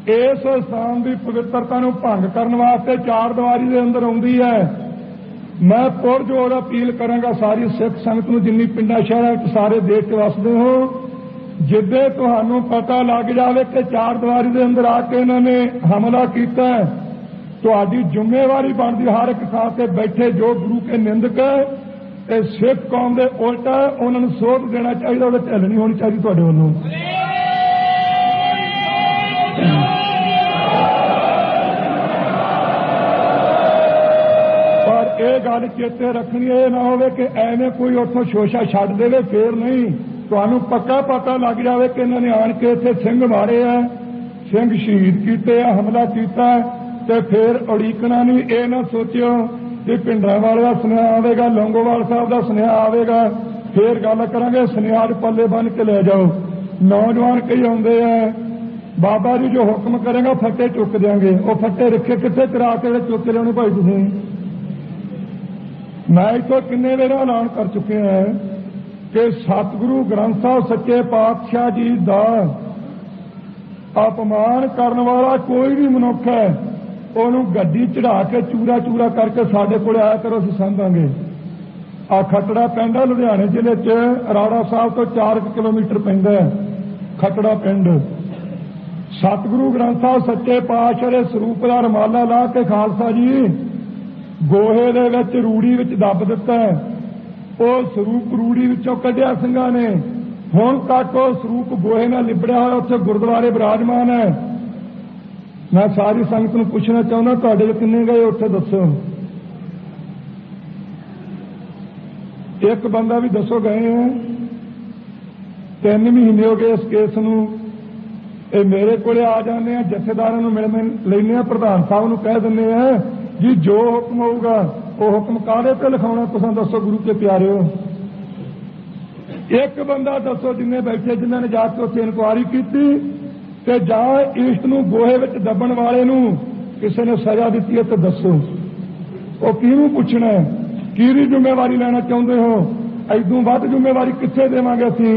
इस स्थान की पवित्रता को भंग करने वास्ते चार दीवारी के अंदर आउंदी है। मैं पुरजोर अपील करांगा सारी सिख संगत नूं, जिन्नी पिंडां शहरां सारे देश च वसदे हो, जिद्दे तुहानूं पता लग जाए कि चार दीवारी के अंदर आके इन्होंने हमला किया है, तुहाडी जिम्मेवारी बनती हर एक थां ते बैठे जो गुरु के निंदक है सिख कौम के उल्टा उन्होंने सोध देना चाहिए, वो ढिल नहीं होनी चाहिए तुहाडे वल्लों। पर यह गल चेते रखनी ये ना हो कि एवं कोई उतों शोशा छड्ड देवे, फिर नहीं तुहानूं पक्का पता लग जाए कि इन्होंने आन के इत्थे सिंह मारे है, सिंह शहीद किए, हमला किया, तो फिर उड़ीकना नहीं। ये ना सोचियो कि भिंडरांवाले का सुनेहा आवेगा, लौंगोवाल साहब का सुनेहा आवेगा, फिर गल करांगे सुनेहा पल्ले बन के ले जाओ। नौजवान कई आउंदे हैं, बाबा जी जो हुक्म करेगा फट्टे चुक देंगे, वो फट्टे रखे कितने करा के चुक के लियाने भाई तुसीं। मैं इतो किन्ने वेर ऐलान कर चुके हैं कि सतगुरु ग्रंथ साहब सच्चे पातशाह जी का अपमान करने वाला कोई भी मनुख है, उन्होंने गड्डी चढ़ा के चूरा चूरा करके साडे कोल आया करो, असीं समझांगे। आ खटड़ा पिंड है लुधियाने जिले च, राड़ा साहब तो 4 किलोमीटर पैंदा है खटड़ा पिंड। सतगुरु ग्रंथ साहब सच्चे पातशाह दे स्वरूप का रमाला ला के खालसा जी गोहे दे विच रूड़ी विच दब दिता है। वो स्वरूप रूड़ी विचों कढ़िया सिंघां ने, हुण तक वो स्वरूप गोहे नाल लिबड़िया होया उत्थे गुरुद्वारे विराजमान है। मैं सारी संगत नूं पुछना चाहुंदा तुहाडे किन्ने गए उत्थे दसो। एक बंदा भी दसो गए हैं। 3 महीने हो गए इस केस नूं। ये मेरे को आ जाने हैं, जथेदारां नूं मिल लैने, प्रधान साहब नूं कह दिंदे हैं जी जो हुक्म होगा वो हुक्म काहदे ते लिखाउणा, तुसीं दसो गुरु के प्यारे हो। एक बंदा दसो जिन्हें बैठे जिन्हों ने जाके उत्थे इनकुआरी की ते जां ईस्ट नूं गोहे विच दबण वाले नूं किसी ने सजा दी है तो दसो। वो किहनूं पुछना है, किहदी जिम्मेवारी लेना चाहुंदे हो? ऐदों वध जिम्मेवारी कित्थे देवांगे असीं?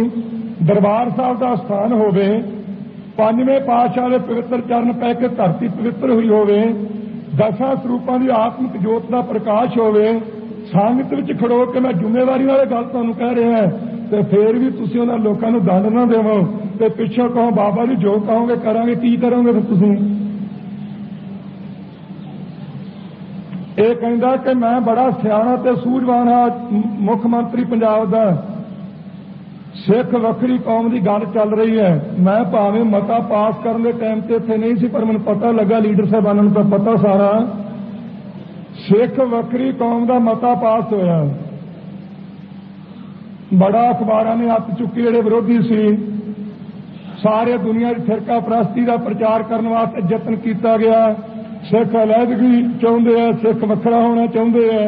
दरबार साहब का स्थान होवे, 5वें पातशाह दे पवित्र चरण पै के धरती पवित्र हुई होवे, 10 ਸਰੂਪਾਂ ਦੀ आत्मिक जोत का प्रकाश होवे, संगत विच खड़ो के मैं जिम्मेवारी वाले गल तुहानूं कह रहा है, तो फिर भी तुसीं उन्हां लोकां नूं दंड ना देवो ते पिछों कहो बाबा जी जो कहोगे करांगे। की करोगे फिर तुसीं? ये कहंदा कि मैं बड़ा सियाणा ते सूझवान हाँ, मुख मंत्री पंजाब दा, सिख वखरी कौम की गल चल रही है। मैं भावें मता पास करने के टाइम से इत्थे नहीं सी, पर मैनूं पता लगा लीडर साहबानां नूं तां पता सारा, सिख वखरी कौम का मता पास होया। बड़ा अखबारां ने हत्थ चुकी, जिहड़े विरोधी सी सारे दुनिया की फिरका परस्ती का प्रचार करने वास्ते यत्न किया गया। सिख अलहदगी चाहुंदे है, सिख वखरा होना चाहुंदे है।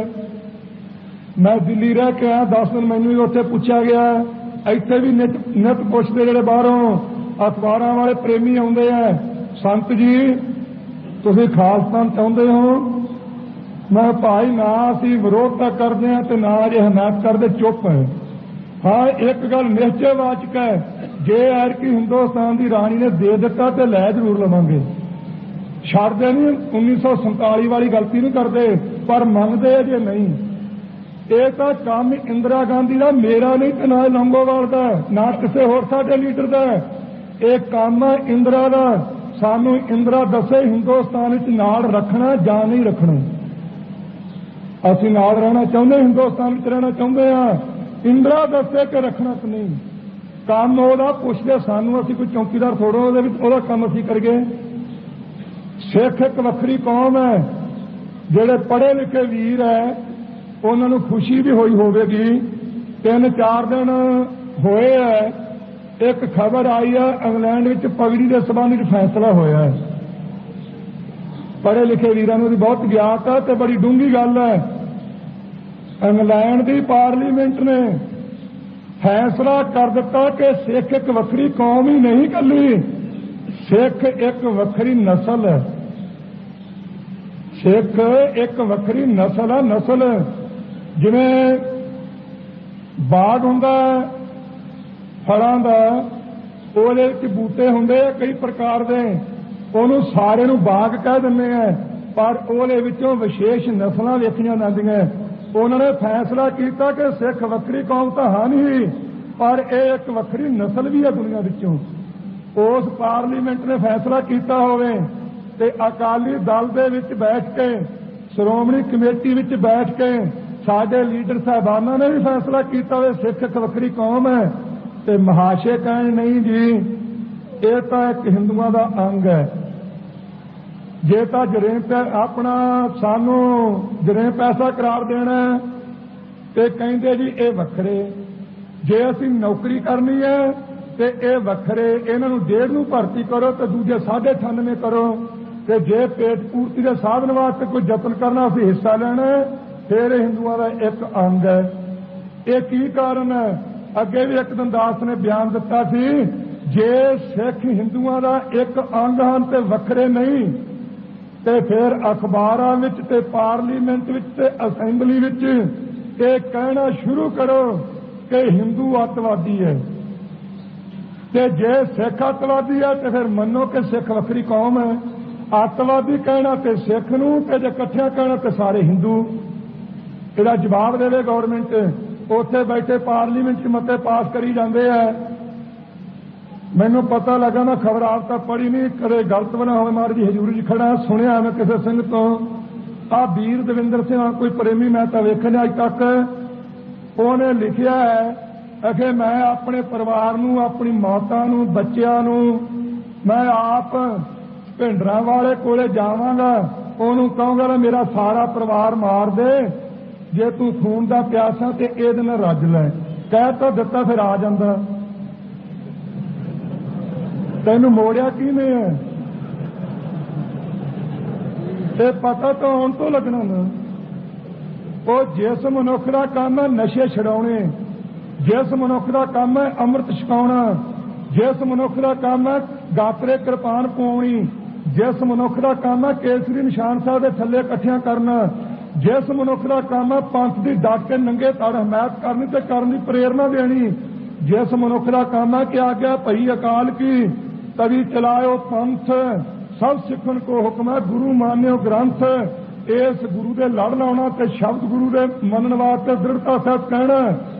मैं दिल्ली रह के आया 10 दिन, मैनूं भी उत्थे पुछया गया, ਇੱਥੇ भी ਨਿਤ ਪੁੱਛਦੇ ਜਿਹੜੇ ਬਾਹਰੋਂ ਅਖਬਾਰਾਂ ਵਾਲੇ ਪ੍ਰੇਮੀ ਆਉਂਦੇ ਆ, ਸੰਤ ਜੀ ਤੁਸੀਂ ਖਾਲਸਾ ਚਾਹੁੰਦੇ ਹੋ? ਮੈਂ ਭਾਈ ਨਾ ਅਸੀਂ ਵਿਰੋਧਤਾ ਕਰਦੇ ਹਾਂ ਤੇ ਨਾ ਇਹ ਹਮਾਇਤ ਕਰਦੇ, ਚੁੱਪ ਹੈ। ਹਾਂ ਇੱਕ ਗੱਲ ਨਿਸ਼ਚੈ ਵਾਚਕ ਹੈ, ਜੇ ਐਰ ਕੀ ਹਿੰਦੁਸਤਾਨ ਦੀ ਰਾਣੀ ਨੇ ਦੇ ਦਿੱਤਾ ਤੇ ਲੈ ਜ਼ਰੂਰ ਲਵਾਂਗੇ, ਛੱਡਦੇ ਨਹੀਂ। 1947 ਵਾਲੀ ਗਲਤੀ ਨਹੀਂ ਕਰਦੇ, ਪਰ ਮੰਨਦੇ ਜੇ ਨਹੀਂ। ਇਹ ਤਾਂ ਕੰਮ ਇੰਦਰਾ ਗਾਂਧੀ ਦਾ, ਮੇਰਾ ਨਹੀਂ ਤੇ ਨਾ ਲੰਗੋਵਾਲ ਦਾ, ਨਾ ਕਿਸੇ ਹੋਰ ਸਾਡੇ ਲੀਡਰ ਦਾ। ਇਹ ਕੰਮ ਇੰਦਰਾ ਦਾ। ਸਾਨੂੰ ਇੰਦਰਾ ਦੱਸੇ ਹਿੰਦੁਸਤਾਨ ਵਿੱਚ ਨਾਲ ਰੱਖਣਾ ਜਾਂ ਨਹੀਂ ਰੱਖਣਾ। ਅਸੀਂ ਨਾਲ ਰਹਿਣਾ ਚਾਹੁੰਦੇ, ਹਿੰਦੁਸਤਾਨ ਵਿੱਚ ਰਹਿਣਾ ਚਾਹੁੰਦੇ ਆ। ਇੰਦਰਾ ਦੱਸੇ ਕਿ ਰੱਖਣਾ ਕਿ ਨਹੀਂ। ਕੰਮ ਉਹਦਾ ਪੁੱਛਦੇ ਸਾਨੂੰ, ਅਸੀਂ ਕੋਈ ਚੌਕੀਦਾਰ ਥੋੜੋ ਉਹਦੇ ਵਿੱਚ, ਉਹਦਾ ਕੰਮ ਅਸੀਂ ਕਰੀਏ। ਸਿੱਖ ਇੱਕ ਵੱਖਰੀ ਕੌਮ ਹੈ। ਜਿਹੜੇ ਪੜ੍ਹੇ ਲਿਖੇ ਵੀਰ ਹੈ ਉਹਨਾਂ ਨੂੰ ਖੁਸ਼ੀ ਵੀ ਹੋਈ ਹੋਵੇਗੀ। 3-4 ਦਿਨ ਹੋਏ ਹੈ, ਇੱਕ ਖਬਰ ਆਈ ਹੈ ਇੰਗਲੈਂਡ ਵਿੱਚ ਪਗੜੀ ਦੇ ਸੰਬੰਧ ਵਿੱਚ ਫੈਸਲਾ ਹੋਇਆ ਹੈ। ਪੜ੍ਹੇ ਲਿਖੇ ਵੀਰਾਂ ਨੂੰ ਵੀ ਬਹੁਤ ਗਿਆਤ ਹੈ ਤੇ ਬੜੀ ਡੂੰਘੀ ਗੱਲ ਹੈ। ਇੰਗਲੈਂਡ ਦੀ ਪਾਰਲੀਮੈਂਟ ਨੇ ਫੈਸਲਾ ਕਰ ਦਿੱਤਾ ਕਿ ਸਿੱਖ ਇੱਕ ਵੱਖਰੀ ਕੌਮ ਹੀ ਨਹੀਂ ਕੱਲੀ, ਸਿੱਖ ਇੱਕ ਵੱਖਰੀ ਨਸਲ ਹੈ। ਸਿੱਖ ਇੱਕ ਵੱਖਰੀ ਨਸਲ ਹੈ। ਨਸਲ ਜਿਵੇਂ ਬਾਗ ਹੁੰਦਾ ਫਲਾਂ ਦਾ, ਉਹਦੇ ਵਿੱਚ ਬੂਟੇ ਹੁੰਦੇ ਆ ਕਈ ਪ੍ਰਕਾਰ ਦੇ, ਉਹਨੂੰ ਸਾਰੇ ਨੂੰ ਬਾਗ ਕਹਿ ਦਿੰਦੇ ਆ, ਪਰ ਉਹਦੇ ਵਿੱਚੋਂ ਵਿਸ਼ੇਸ਼ ਨਸਲਾਂ ਵੇਖੀਆਂ ਜਾਂਦੀਆਂ। ਉਹਨਾਂ ਨੇ ਫੈਸਲਾ ਕੀਤਾ ਕਿ ਸਿੱਖ ਵੱਖਰੀ ਕੌਮ ਤਾਂ ਹੈ ਨਹੀਂ, ਪਰ ਇਹ ਇੱਕ ਵੱਖਰੀ ਨਸਲ ਵੀ ਹੈ ਦੁਨੀਆ ਵਿੱਚੋਂ। ਉਸ ਪਾਰਲੀਮੈਂਟ ਨੇ ਫੈਸਲਾ ਕੀਤਾ ਹੋਵੇ ਤੇ ਅਕਾਲੀ ਦਲ ਦੇ ਵਿੱਚ ਬੈਠ ਕੇ, ਸ਼੍ਰੋਮਣੀ ਕਮੇਟੀ ਵਿੱਚ ਬੈਠ ਕੇ ਸਾਡੇ ਲੀਡਰ ਸਾਹਿਬਾਨਾਂ ਨੇ ਵੀ ਫੈਸਲਾ ਕੀਤਾ ਹੋਵੇ ਸਿੱਖ ਇੱਕ ਵੱਖਰੀ ਕੌਮ ਹੈ, ਤੇ ਮਹਾਸ਼ੇ ਕਹਿਣ ਨਹੀਂ ਜੀ ਇਹ ਤਾਂ ਇੱਕ ਹਿੰਦੂਆਂ ਦਾ ਅੰਗ ਹੈ। ਜੇ ਤਾਂ ਜਰੇਮ ਆਪਣਾ ਸਾਨੂੰ ਜਰੇਮ ਪੈਸਾ ਕਰਾਰ ਦੇਣਾ ਤੇ ਕਹਿੰਦੇ ਜੀ ਇਹ ਵੱਖਰੇ, ਜੇ ਅਸੀਂ ਨੌਕਰੀ ਕਰਨੀ ਹੈ ਤੇ ਇਹ ਵੱਖਰੇ, ਇਹਨਾਂ ਨੂੰ 1.5 ਨੂੰ ਭਰਤੀ ਕਰੋ ਤੇ ਦੂਜੇ 98.5 ਕਰੋ, ਤੇ ਜੇ ਪੇਟ ਪੂਰਤੀ ਦੇ ਸਾਧਨ ਵਾਸਤੇ ਕੋਈ ਯਤਨ ਕਰਨਾ ਅਸੀਂ ਹਿੱਸਾ ਲੈਣਾ, ਫਿਰ ਇਹ ਹਿੰਦੂਆਂ ਦਾ ਇੱਕ ਅੰਗ ਹੈ। ਇਹ ਕੀ ਕਾਰਨ ਹੈ? ਅੱਗੇ ਵੀ ਇੱਕ ਦਿਨ ਦਾਸ ਨੇ ਬਿਆਨ ਦਿੱਤਾ ਸੀ, ਜੇ ਸਿੱਖ ਹਿੰਦੂਆਂ ਦਾ ਇੱਕ ਅੰਗ ਹਨ ਤੇ ਵੱਖਰੇ ਨਹੀਂ, ਤੇ ਫਿਰ ਅਖਬਾਰਾਂ ਵਿੱਚ ਤੇ ਪਾਰਲੀਮੈਂਟ ਵਿੱਚ ਤੇ ਅਸੈਂਬਲੀ ਵਿੱਚ ਇਹ ਕਹਿਣਾ ਸ਼ੁਰੂ ਕਰੋ ਕਿ ਹਿੰਦੂ ਅੱਤਵਾਦੀ ਹੈ, ਤੇ ਜੇ ਸਿੱਖ ਅੱਤਵਾਦੀ ਹੈ ਤੇ ਫਿਰ ਮੰਨੋ ਕਿ ਸਿੱਖ ਵੱਖਰੀ ਕੌਮ ਹੈ। ਅੱਤਵਾਦੀ ਕਹਿਣਾ ਤੇ ਸਿੱਖ ਨੂੰ, ਤੇ ਜੇ ਇਕੱਠਿਆਂ ਕਹਿਣਾ ਤੇ ਸਾਰੇ ਹਿੰਦੂ। ਇਹਦਾ ਜਵਾਬ ਦੇਵੇ ਗੌਰਮੈਂਟ। ਉੱਥੇ ਬੈਠੇ ਪਾਰਲੀਮੈਂਟ 'ਚ ਮਤੇ ਪਾਸ ਕਰੀ ਜਾਂਦੇ ਆ। ਮੈਨੂੰ ਪਤਾ ਲੱਗਾ, ਮੈਂ ਖਬਰ ਆਪ ਤਾਂ ਪੜ੍ਹੀ ਨਹੀਂ, ਕਦੇ ਗਲਤ ਬਣਾ ਹੋਵੇ, ਮਾੜੀ ਜੀ ਹਜ਼ੂਰੀ 'ਚ ਖੜਾ ਸੁਣਿਆ ਮੈਂ ਕਿਸੇ ਸਿੰਘ ਤੋਂ, ਆਹ ਵੀਰ ਦਵਿੰਦਰ ਸਿੰਘ ਕੋਈ ਪ੍ਰੇਮੀ ਮੈਂ ਤਾਂ ਵੇਖਿਆ ਅੱਜ ਤੱਕ, ਉਹਨੇ ਲਿਖਿਆ ਹੈ ਕਿ ਮੈਂ ਆਪਣੇ ਪਰਿਵਾਰ ਨੂੰ, ਆਪਣੀ ਮਾਤਾ ਨੂੰ, ਬੱਚਿਆਂ ਨੂੰ ਮੈਂ ਆਪ ਭਿੰਡਰਾਂ ਵਾਲੇ ਕੋਲੇ ਜਾਵਾਂਗਾ, ਉਹਨੂੰ ਕਹਾਂਗਾ ਮੇਰਾ ਸਾਰਾ ਪਰਿਵਾਰ ਮਾਰ ਦੇ, ਜੇ ਤੂੰ ਖੂਨ ਦਾ ਪਿਆਸਾ ਤੇ ਇਹਦੇ ਨਾਲ ਰੱਜ ਲੈ। ਕਹਿ ਤਾਂ ਦਿੱਤਾ, ਫਿਰ ਆ ਜਾਂਦਾ। ਤੈਨੂੰ ਮੋੜਿਆ ਕਿਹਨੇ ਹੈ? ਤੇ ਪਤਾ ਤਾਂ ਹੁਣ ਤੋਂ ਲੱਗਣਾ ਨਾ। ਉਹ ਜਿਸ ਮਨੁੱਖ ਦਾ ਕੰਮ ਹੈ ਨਸ਼ੇ ਛਡਾਉਣੇ, ਜਿਸ ਮਨੁੱਖ ਦਾ ਕੰਮ ਹੈ ਅੰਮ੍ਰਿਤ ਛਕਾਉਣਾ, ਜਿਸ ਮਨੁੱਖ ਦਾ ਕੰਮ ਹੈ ਗਾਤਰੇ ਕਿਰਪਾਨ ਪਾਉਣੀ, ਜਿਸ ਮਨੁੱਖ ਦਾ ਕੰਮ ਹੈ ਕੇਸਰੀ ਨਿਸ਼ਾਨ ਸਾਹਿਬ ਦੇ ਥੱਲੇ ਇਕੱਠਿਆਂ ਕਰਨਾ, ਜਿਸ ਮਨੁੱਖ ਦਾ ਕੰਮ ਹੈ ਪੰਥ ਦੀ ਡਟ ਕੇ ਨੰਗੇ ਤੜ ਹਮਾਇਤ ਕਰਨੀ ਤੇ ਕਰਨ ਦੀ ਪ੍ਰੇਰਨਾ ਦੇਣੀ, ਜਿਸ ਮਨੁੱਖ ਦਾ ਕੰਮ ਹੈ ਕਿ ਆਗਿਆ ਭਈ ਅਕਾਲ ਕੀ ਤਵੀ ਚਲਾਇਓ ਪੰਥ, ਸਭ ਸਿੱਖਣ ਕੋ ਹੁਕਮ ਹੈ ਗੁਰੂ ਮਾਨਿਓ ਗ੍ਰੰਥ, ਇਸ ਗੁਰੂ ਦੇ ਲੜ ਲਾਉਣਾ ਤੇ ਸ਼ਬਦ ਗੁਰੂ ਦੇ ਮੰਨਣ ਵਾਸਤੇ ਦ੍ਰਿੜਤਾ ਸਹਿਤ ਕਹਿਣਾ,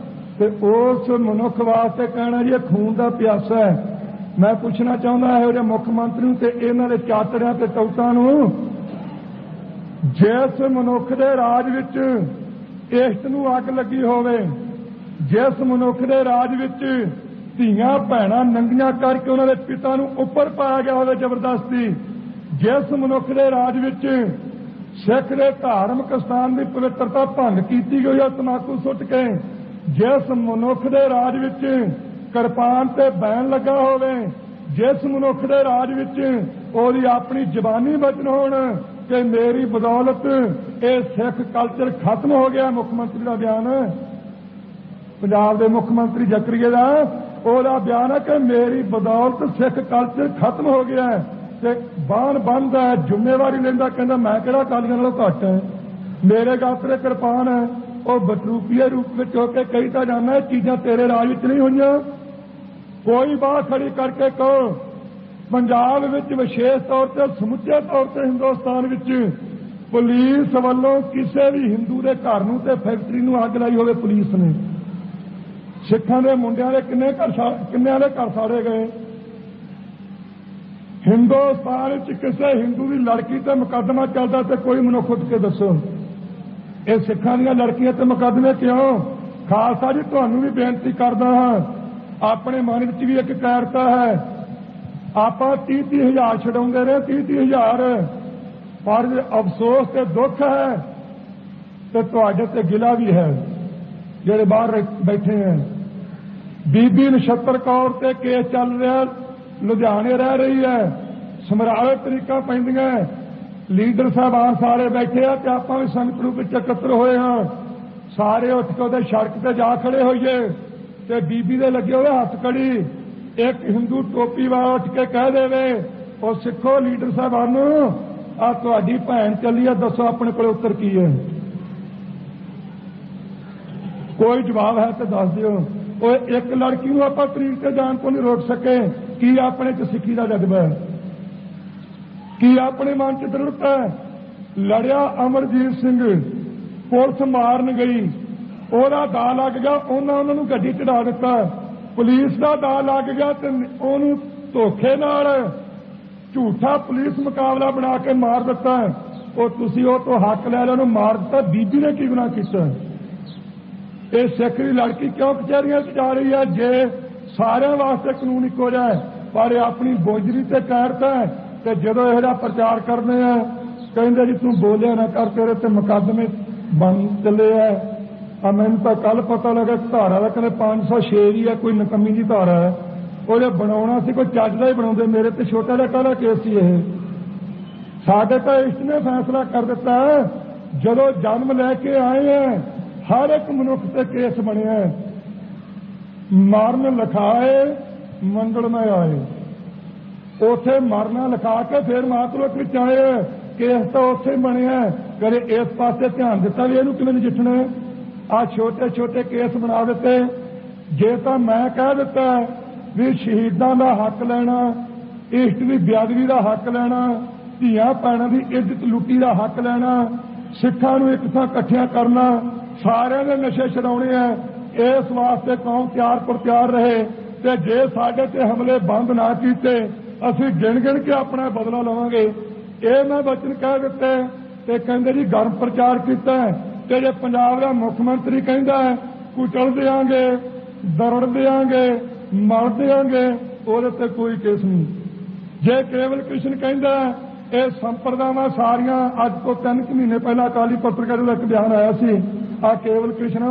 ਤੇ ਉਸ ਮਨੁੱਖ ਵਾਸਤੇ ਕਹਿਣਾ ਜੀ ਇਹ ਖੂਨ ਦਾ ਪਿਆਸਾ ਹੈ। ਮੈਂ ਪੁੱਛਣਾ ਚਾਹੁੰਦਾ ਇਹੋ ਜਿਹੇ ਮੁੱਖ ਮੰਤਰੀ ਨੂੰ ਤੇ ਇਹਨਾਂ ਦੇ ਚਾਤੜਿਆਂ ਤੇ ਟੌਟਾਂ ਨੂੰ, ਜਿਸ ਮਨੁੱਖ ਦੇ ਰਾਜ ਵਿੱਚ ਇਸ਼ਟ ਨੂੰ ਅੱਗ ਲੱਗੀ ਹੋਵੇ, ਜਿਸ ਮਨੁੱਖ ਦੇ ਰਾਜ ਵਿੱਚ ਧੀਆਂ ਭੈਣਾਂ ਨੰਗੀਆਂ ਕਰਕੇ ਉਹਨਾਂ ਦੇ ਪਿਤਾ ਨੂੰ ਉੱਪਰ ਪਾਇਆ ਗਿਆ ਹੋਵੇ ਜ਼ਬਰਦਸਤੀ, ਜਿਸ ਮਨੁੱਖ ਦੇ ਰਾਜ ਵਿੱਚ ਸਿੱਖ ਦੇ ਧਾਰਮਿਕ ਸਥਾਨ ਦੀ ਪਵਿੱਤਰਤਾ ਭੰਗ ਕੀਤੀ ਗਈ ਹੈ ਤਮਾਕੂ ਸੁੱਟ ਕੇ, ਜਿਸ ਮਨੁੱਖ ਦੇ ਰਾਜ ਵਿੱਚ ਕਿਰਪਾਨ ਤੇ ਬੈਨ ਲੱਗਾ ਹੋਵੇ, ਜਿਸ ਮਨੁੱਖ ਦੇ ਰਾਜ ਵਿੱਚ ਉਹਦੀ ਆਪਣੀ ਜ਼ਬਾਨੀ ਵਚਨ ਹੋਣ ਕਿ ਮੇਰੀ ਬਦੌਲਤ ਇਹ ਸਿੱਖ ਕਲਚਰ ਖਤਮ ਹੋ ਗਿਆ। ਮੁੱਖ ਮੰਤਰੀ ਦਾ ਬਿਆਨ, ਪੰਜਾਬ ਦੇ ਮੁੱਖ ਮੰਤਰੀ ਜ਼ਕਰੀਆ ਦਾ ਉਹਦਾ ਬਿਆਨ ਹੈ ਕਿ ਮੇਰੀ ਬਦੌਲਤ ਸਿੱਖ ਕਲਚਰ ਖਤਮ ਹੋ ਗਿਆ ਹੈ, ਤੇ ਬਾਣ ਬੰਦਾ ਜ਼ਿੰਮੇਵਾਰੀ ਲੈਂਦਾ, ਕਹਿੰਦਾ ਮੈਂ ਕਿਹੜਾ ਅਕਾਲੀਆਂ ਨਾਲੋਂ ਘੱਟ ਹੈ, ਮੇਰੇ ਗਾਤਰੇ ਕਿਰਪਾਨ ਹੈ। ਉਹ ਬਟਰੂਪੀਏ ਰੂਪ ਵਿੱਚ ਹੋ ਕੇ ਕਹੀ ਤਾਂ ਜਾਂਦਾ ਇਹ ਚੀਜ਼ਾਂ ਤੇਰੇ ਰਾਜ ਵਿੱਚ ਨਹੀਂ ਹੋਈਆਂ। ਕੋਈ ਬਾਹ ਖੜੀ ਕਰਕੇ ਕਹੋ ਪੰਜਾਬ ਵਿੱਚ ਵਿਸ਼ੇਸ਼ ਤੌਰ ਤੇ ਸਮੁੱਚੇ ਤੌਰ ਤੇ ਹਿੰਦੁਸਤਾਨ ਵਿੱਚ ਪੁਲਿਸ ਵੱਲੋਂ ਕਿਸੇ ਵੀ ਹਿੰਦੂ ਦੇ ਘਰ ਨੂੰ ਤੇ ਫੈਕਟਰੀ ਨੂੰ ਅੱਗ ਲਾਈ ਹੋਵੇ ਪੁਲਿਸ ਨੇ, ਸਿੱਖਾਂ ਦੇ ਮੁੰਡਿਆਂ ਦੇ ਕਿੰਨਿਆਂ ਦੇ ਘਰ ਸਾੜੇ ਗਏ। ਹਿੰਦੁਸਤਾਨ ਵਿੱਚ ਕਿਸੇ ਹਿੰਦੂ ਦੀ ਲੜਕੀ ਤੇ ਮੁਕੱਦਮਾ ਚੱਲਦਾ ਤੇ ਕੋਈ ਮਨੁੱਖ ਉੱਠ ਕੇ ਦੱਸੋ ਇਹ ਸਿੱਖਾਂ ਦੀਆਂ ਲੜਕੀਆਂ ਤੇ ਮੁਕੱਦਮੇ ਕਿਉਂ? ਖਾਲਸਾ ਜੀ ਤੁਹਾਨੂੰ ਵੀ ਬੇਨਤੀ ਕਰਦਾ ਹਾਂ, ਆਪਣੇ ਮਨ ਵਿੱਚ ਵੀ ਇੱਕ ਕਾਇਰਤਾ ਹੈ। ਆਪਾਂ 30-30 ਹਜ਼ਾਰ ਛਡਾਉਂਦੇ ਰਹੇ, 30-30 ਹਜ਼ਾਰ, ਪਰ ਅਫਸੋਸ ਤੇ ਦੁੱਖ ਹੈ ਤੇ ਤੁਹਾਡੇ ਤੇ ਗਿਲਾ ਵੀ ਹੈ ਜਿਹੜੇ ਬਾਹਰ ਬੈਠੇ ਹੈ। ਬੀਬੀ ਨਛੱਤਰ ਕੌਰ ਤੇ ਕੇਸ ਚੱਲ ਰਿਹਾ, ਲੁਧਿਆਣੇ ਰਹਿ ਰਹੀ ਹੈ, ਸਮਰਾਲੇ ਤਰੀਕਾਂ ਪੈਂਦੀਆਂ, ਲੀਡਰ ਸਾਹਿਬਾਨ ਸਾਰੇ ਬੈਠੇ ਆ ਤੇ ਆਪਾਂ ਵੀ ਸੰਗਤ ਰੂਪ ਵਿੱਚ ਇਕੱਤਰ ਹੋਏ ਹਾਂ। ਸਾਰੇ ਉੱਠ ਕੇ ਉਹਦੇ ਸੜਕ ਤੇ ਜਾ ਖੜੇ ਹੋਈਏ ਤੇ ਬੀਬੀ ਦੇ ਲੱਗੇ ਹੋਏ ਹੱਥ ਕੜੀ, ਇੱਕ ਹਿੰਦੂ ਟੋਪੀ ਵਾਲਾ ਉੱਠ ਕੇ ਕਹਿ ਦੇਵੇ ਉਹ ਸਿੱਖੋ ਲੀਡਰ ਸਾਹਿਬਾਨ ਨੂੰ ਆ ਤੁਹਾਡੀ ਭੈਣ ਚੱਲੀ ਆ, ਦੱਸੋ ਆਪਣੇ ਕੋਲ ਉੱਤਰ ਕੀ ਹੈ? ਕੋਈ ਜਵਾਬ ਹੈ ਤੇ ਦੱਸ ਦਿਓ। ਉਹ ਇੱਕ ਲੜਕੀ ਨੂੰ ਆਪਾਂ ਤਰੀਕ ਤੇ ਜਾਣ ਤੋਂ ਨਹੀਂ ਰੋਕ ਸਕੇ, ਕੀ ਆਪਣੇ ਚ ਸਿੱਖੀ ਦਾ ਜਜ਼ਬਾ ਹੈ? ਕੀ ਆਪਣੇ ਮਨ 'ਚ ਦ੍ਰਿੜਤਾ ਹੈ? ਲੜਿਆ ਅਮਰਜੀਤ ਸਿੰਘ, ਪੁਲਿਸ ਮਾਰਨ ਗਈ, ਉਹਦਾ ਦਾ ਲੱਗ ਗਿਆ, ਉਹਨਾਂ ਨੂੰ ਗੱਡੀ ਚੜਾ ਦਿੱਤਾ। ਪੁਲਿਸ ਦਾ ਦਾ ਲੱਗ ਗਿਆ ਤੇ ਉਹਨੂੰ ਧੋਖੇ ਨਾਲ ਝੂਠਾ ਪੁਲਿਸ ਮੁਕਾਬਲਾ ਬਣਾ ਕੇ ਮਾਰ ਦਿੱਤਾ। ਉਹ ਤੁਸੀਂ ਉਹ ਤੋਂ ਹੱਕ ਲੈ ਲਿਆ, ਉਹਨੂੰ ਮਾਰ ਦਿੱਤਾ। ਬੀਬੀ ਨੇ ਕੀ ਗੁਨਾਹ ਕੀਤਾ? ਇਹ ਸਿੱਖ ਦੀ ਲੜਕੀ ਕਿਉਂ ਕਚਹਿਰੀਆਂ 'ਚ ਜਾ ਰਹੀ ਹੈ? ਜੇ ਸਾਰਿਆਂ ਵਾਸਤੇ ਕਾਨੂੰਨ ਇੱਕੋ ਜਿਹਾ ਹੈ, ਪਰ ਇਹ ਆਪਣੀ ਬੋਝਰੀ ਤੇ ਕਾਇਰਤਾ ਹੈ। ਤੇ ਜਦੋਂ ਇਹੋ ਜਿਹਾ ਪ੍ਰਚਾਰ ਕਰਦੇ ਆ, ਕਹਿੰਦੇ ਜੀ ਤੂੰ ਬੋਲਿਆ ਨਾ ਕਰ, ਤੇਰੇ ਤੇ ਮੁਕੱਦਮੇ ਬਣ ਚੱਲੇ ਆ। ਮੈਨੂੰ ਤਾਂ ਕੱਲ ਪਤਾ ਲੱਗਾ ਧਾਰਾ ਦਾ ਕਹਿੰਦੇ 506 ਹੀ ਹੈ, ਕੋਈ ਨਕਮੀ ਜੀ ਧਾਰਾ ਹੈ। ਉਹ ਜੇ ਬਣਾਉਣਾ ਸੀ ਕੋਈ ਚੱਜ ਦਾ ਹੀ ਬਣਾਉਂਦੇ। ਮੇਰੇ ਤੇ ਛੋਟਾ ਜਿਹਾ ਕਾਹਦਾ ਕੇਸ ਸੀ ਇਹ? ਸਾਡੇ ਤਾਂ ਇਸ ਨੇ ਫੈਸਲਾ ਕਰ ਦਿੱਤਾ, ਜਦੋਂ ਜਨਮ ਲੈ ਕੇ ਆਏ ਆ ਹਰ ਇੱਕ ਮਨੁੱਖ ਤੇ ਕੇਸ ਬਣਿਆ। ਮਰਨ ਲਿਖਾਏ ਮੰਗਲ ਮੈਂ ਆਏ, ਉੱਥੇ ਮਰਨਾ ਲਿਖਾ ਕੇ ਫਿਰ ਮਾਤਲੋਕ ਵਿੱਚ ਆਏ। ਕੇਸ ਤਾਂ ਉੱਥੇ ਬਣਿਆ, ਕਦੇ ਇਸ ਪਾਸੇ ਧਿਆਨ ਦਿੱਤਾ ਵੀ ਇਹਨੂੰ ਕਿਵੇਂ ਨਜਿੱਠਣਾ। ਆ ਛੋਟੇ ਛੋਟੇ ਕੇਸ ਬਣਾ ਦਿੱਤੇ। ਜੇ ਤਾਂ ਮੈਂ ਕਹਿ ਦਿੱਤਾ ਵੀ ਸ਼ਹੀਦਾਂ ਦਾ ਹੱਕ ਲੈਣਾ, ਇਸ਼ਟ ਦੀ ਬੇਅਦਬੀ ਦਾ ਹੱਕ ਲੈਣਾ, ਧੀਆਂ ਭੈਣਾਂ ਦੀ ਇੱਜ਼ਤ ਲੁੱਟੀ ਦਾ ਹੱਕ ਲੈਣਾ, ਸਿੱਖਾਂ ਨੂੰ ਇੱਕ ਥਾਂ ਇਕੱਠਿਆਂ ਕਰਨਾ, ਸਾਰਿਆਂ ਦੇ ਨਸ਼ੇ ਛਡਾਉਣੇ ਆ, ਇਸ ਵਾਸਤੇ ਕੌਮ ਤਿਆਰ ਰਹੇ। ਤੇ ਜੇ ਸਾਡੇ ਤੇ ਹਮਲੇ ਬੰਦ ਨਾ ਕੀਤੇ, ਅਸੀਂ ਗਿਣ ਕੇ ਆਪਣਾ ਬਦਲਾ ਲਵਾਂਗੇ। ਇਹ ਮੈਂ ਵਚਨ ਕਹਿ ਦਿੱਤੇ। ਤੇ ਕਹਿੰਦੇ ਜੀ ਗਰਮ ਪ੍ਰਚਾਰ ਕੀਤਾ। ਤੇ ਜੇ ਪੰਜਾਬ ਦਾ ਮੁੱਖ ਮੰਤਰੀ ਕਹਿੰਦਾ ਕੁਚਲ ਦਿਆਂਗੇ, ਦਰੜ ਦਿਆਂਗੇ, ਮਰ ਦਿਆਂਗੇ, ਉਹਦੇ ਤੇ ਕੋਈ ਕੇਸ ਨਹੀਂ। ਜੇ ਕੇਵਲ ਕ੍ਰਿਸ਼ਨ ਕਹਿੰਦਾ ਇਹ ਸੰਪਰਦਾਵਾਂ ਸਾਰੀਆਂ, ਅੱਜ ਤੋਂ 3 ਮਹੀਨੇ ਪਹਿਲਾਂ ਅਕਾਲੀ ਪੱਤਰਕਾਰ ਦਾ ਇੱਕ ਬਿਆਨ ਆਇਆ ਸੀ, ਆ ਕੇਵਲ ਕ੍ਰਿਸ਼ਨ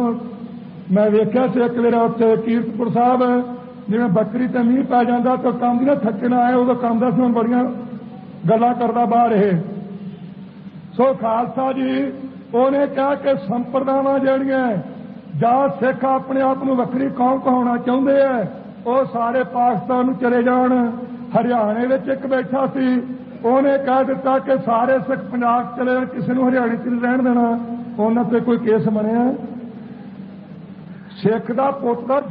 ਮੈਂ ਵੇਖਿਆ ਸੀ ਇੱਕ ਵਾਰ ਉੱਥੇ ਕੀਰਤਪੁਰ ਸਾਹਿਬ, ਜਿਵੇਂ ਬੱਕਰੀ ਤੇ ਮੀਂਹ ਪੈ ਜਾਂਦਾ ਤਾਂ ਕੰਮ ਦੀ ਨਾ ਥੱਕੇ ਨਾ ਆਏ, ਉਦੋਂ ਕੰਮ ਦਾ ਸੀ, ਹੁਣ ਬੜੀਆਂ ਗੱਲਾਂ ਕਰਦਾ ਬਾਹਰ ਇਹ। ਸੋ ਖਾਲਸਾ ਜੀ ਉਹਨੇ ਕਿਹਾ ਕਿ ਸੰਪਰਦਾਵਾਂ ਜਿਹੜੀਆਂ ਜਾਂ ਸਿੱਖ ਆਪਣੇ ਆਪ ਨੂੰ ਵੱਖਰੀ ਕੌਮ ਕਹਾਉਣਾ ਚਾਹੁੰਦੇ ਆ, ਉਹ ਸਾਰੇ ਪਾਕਿਸਤਾਨ ਨੂੰ ਚਲੇ ਜਾਣ। ਹਰਿਆਣੇ ਵਿੱਚ ਇੱਕ ਬੈਠਾ ਸੀ, ਉਹਨੇ ਕਹਿ ਦਿੱਤਾ ਕਿ ਸਾਰੇ ਸਿੱਖ ਪੰਜਾਬ ਚਲੇ ਜਾਣ, ਕਿਸੇ ਨੂੰ ਹਰਿਆਣੇ 'ਚ ਨਹੀਂ ਰਹਿਣ ਦੇਣਾ। ਉਹਨਾਂ ਤੇ ਕੋਈ ਕੇਸ ਬਣਿਆ? ਸਿੱਖ ਦਾ ਪੁੱਤ ਦਾ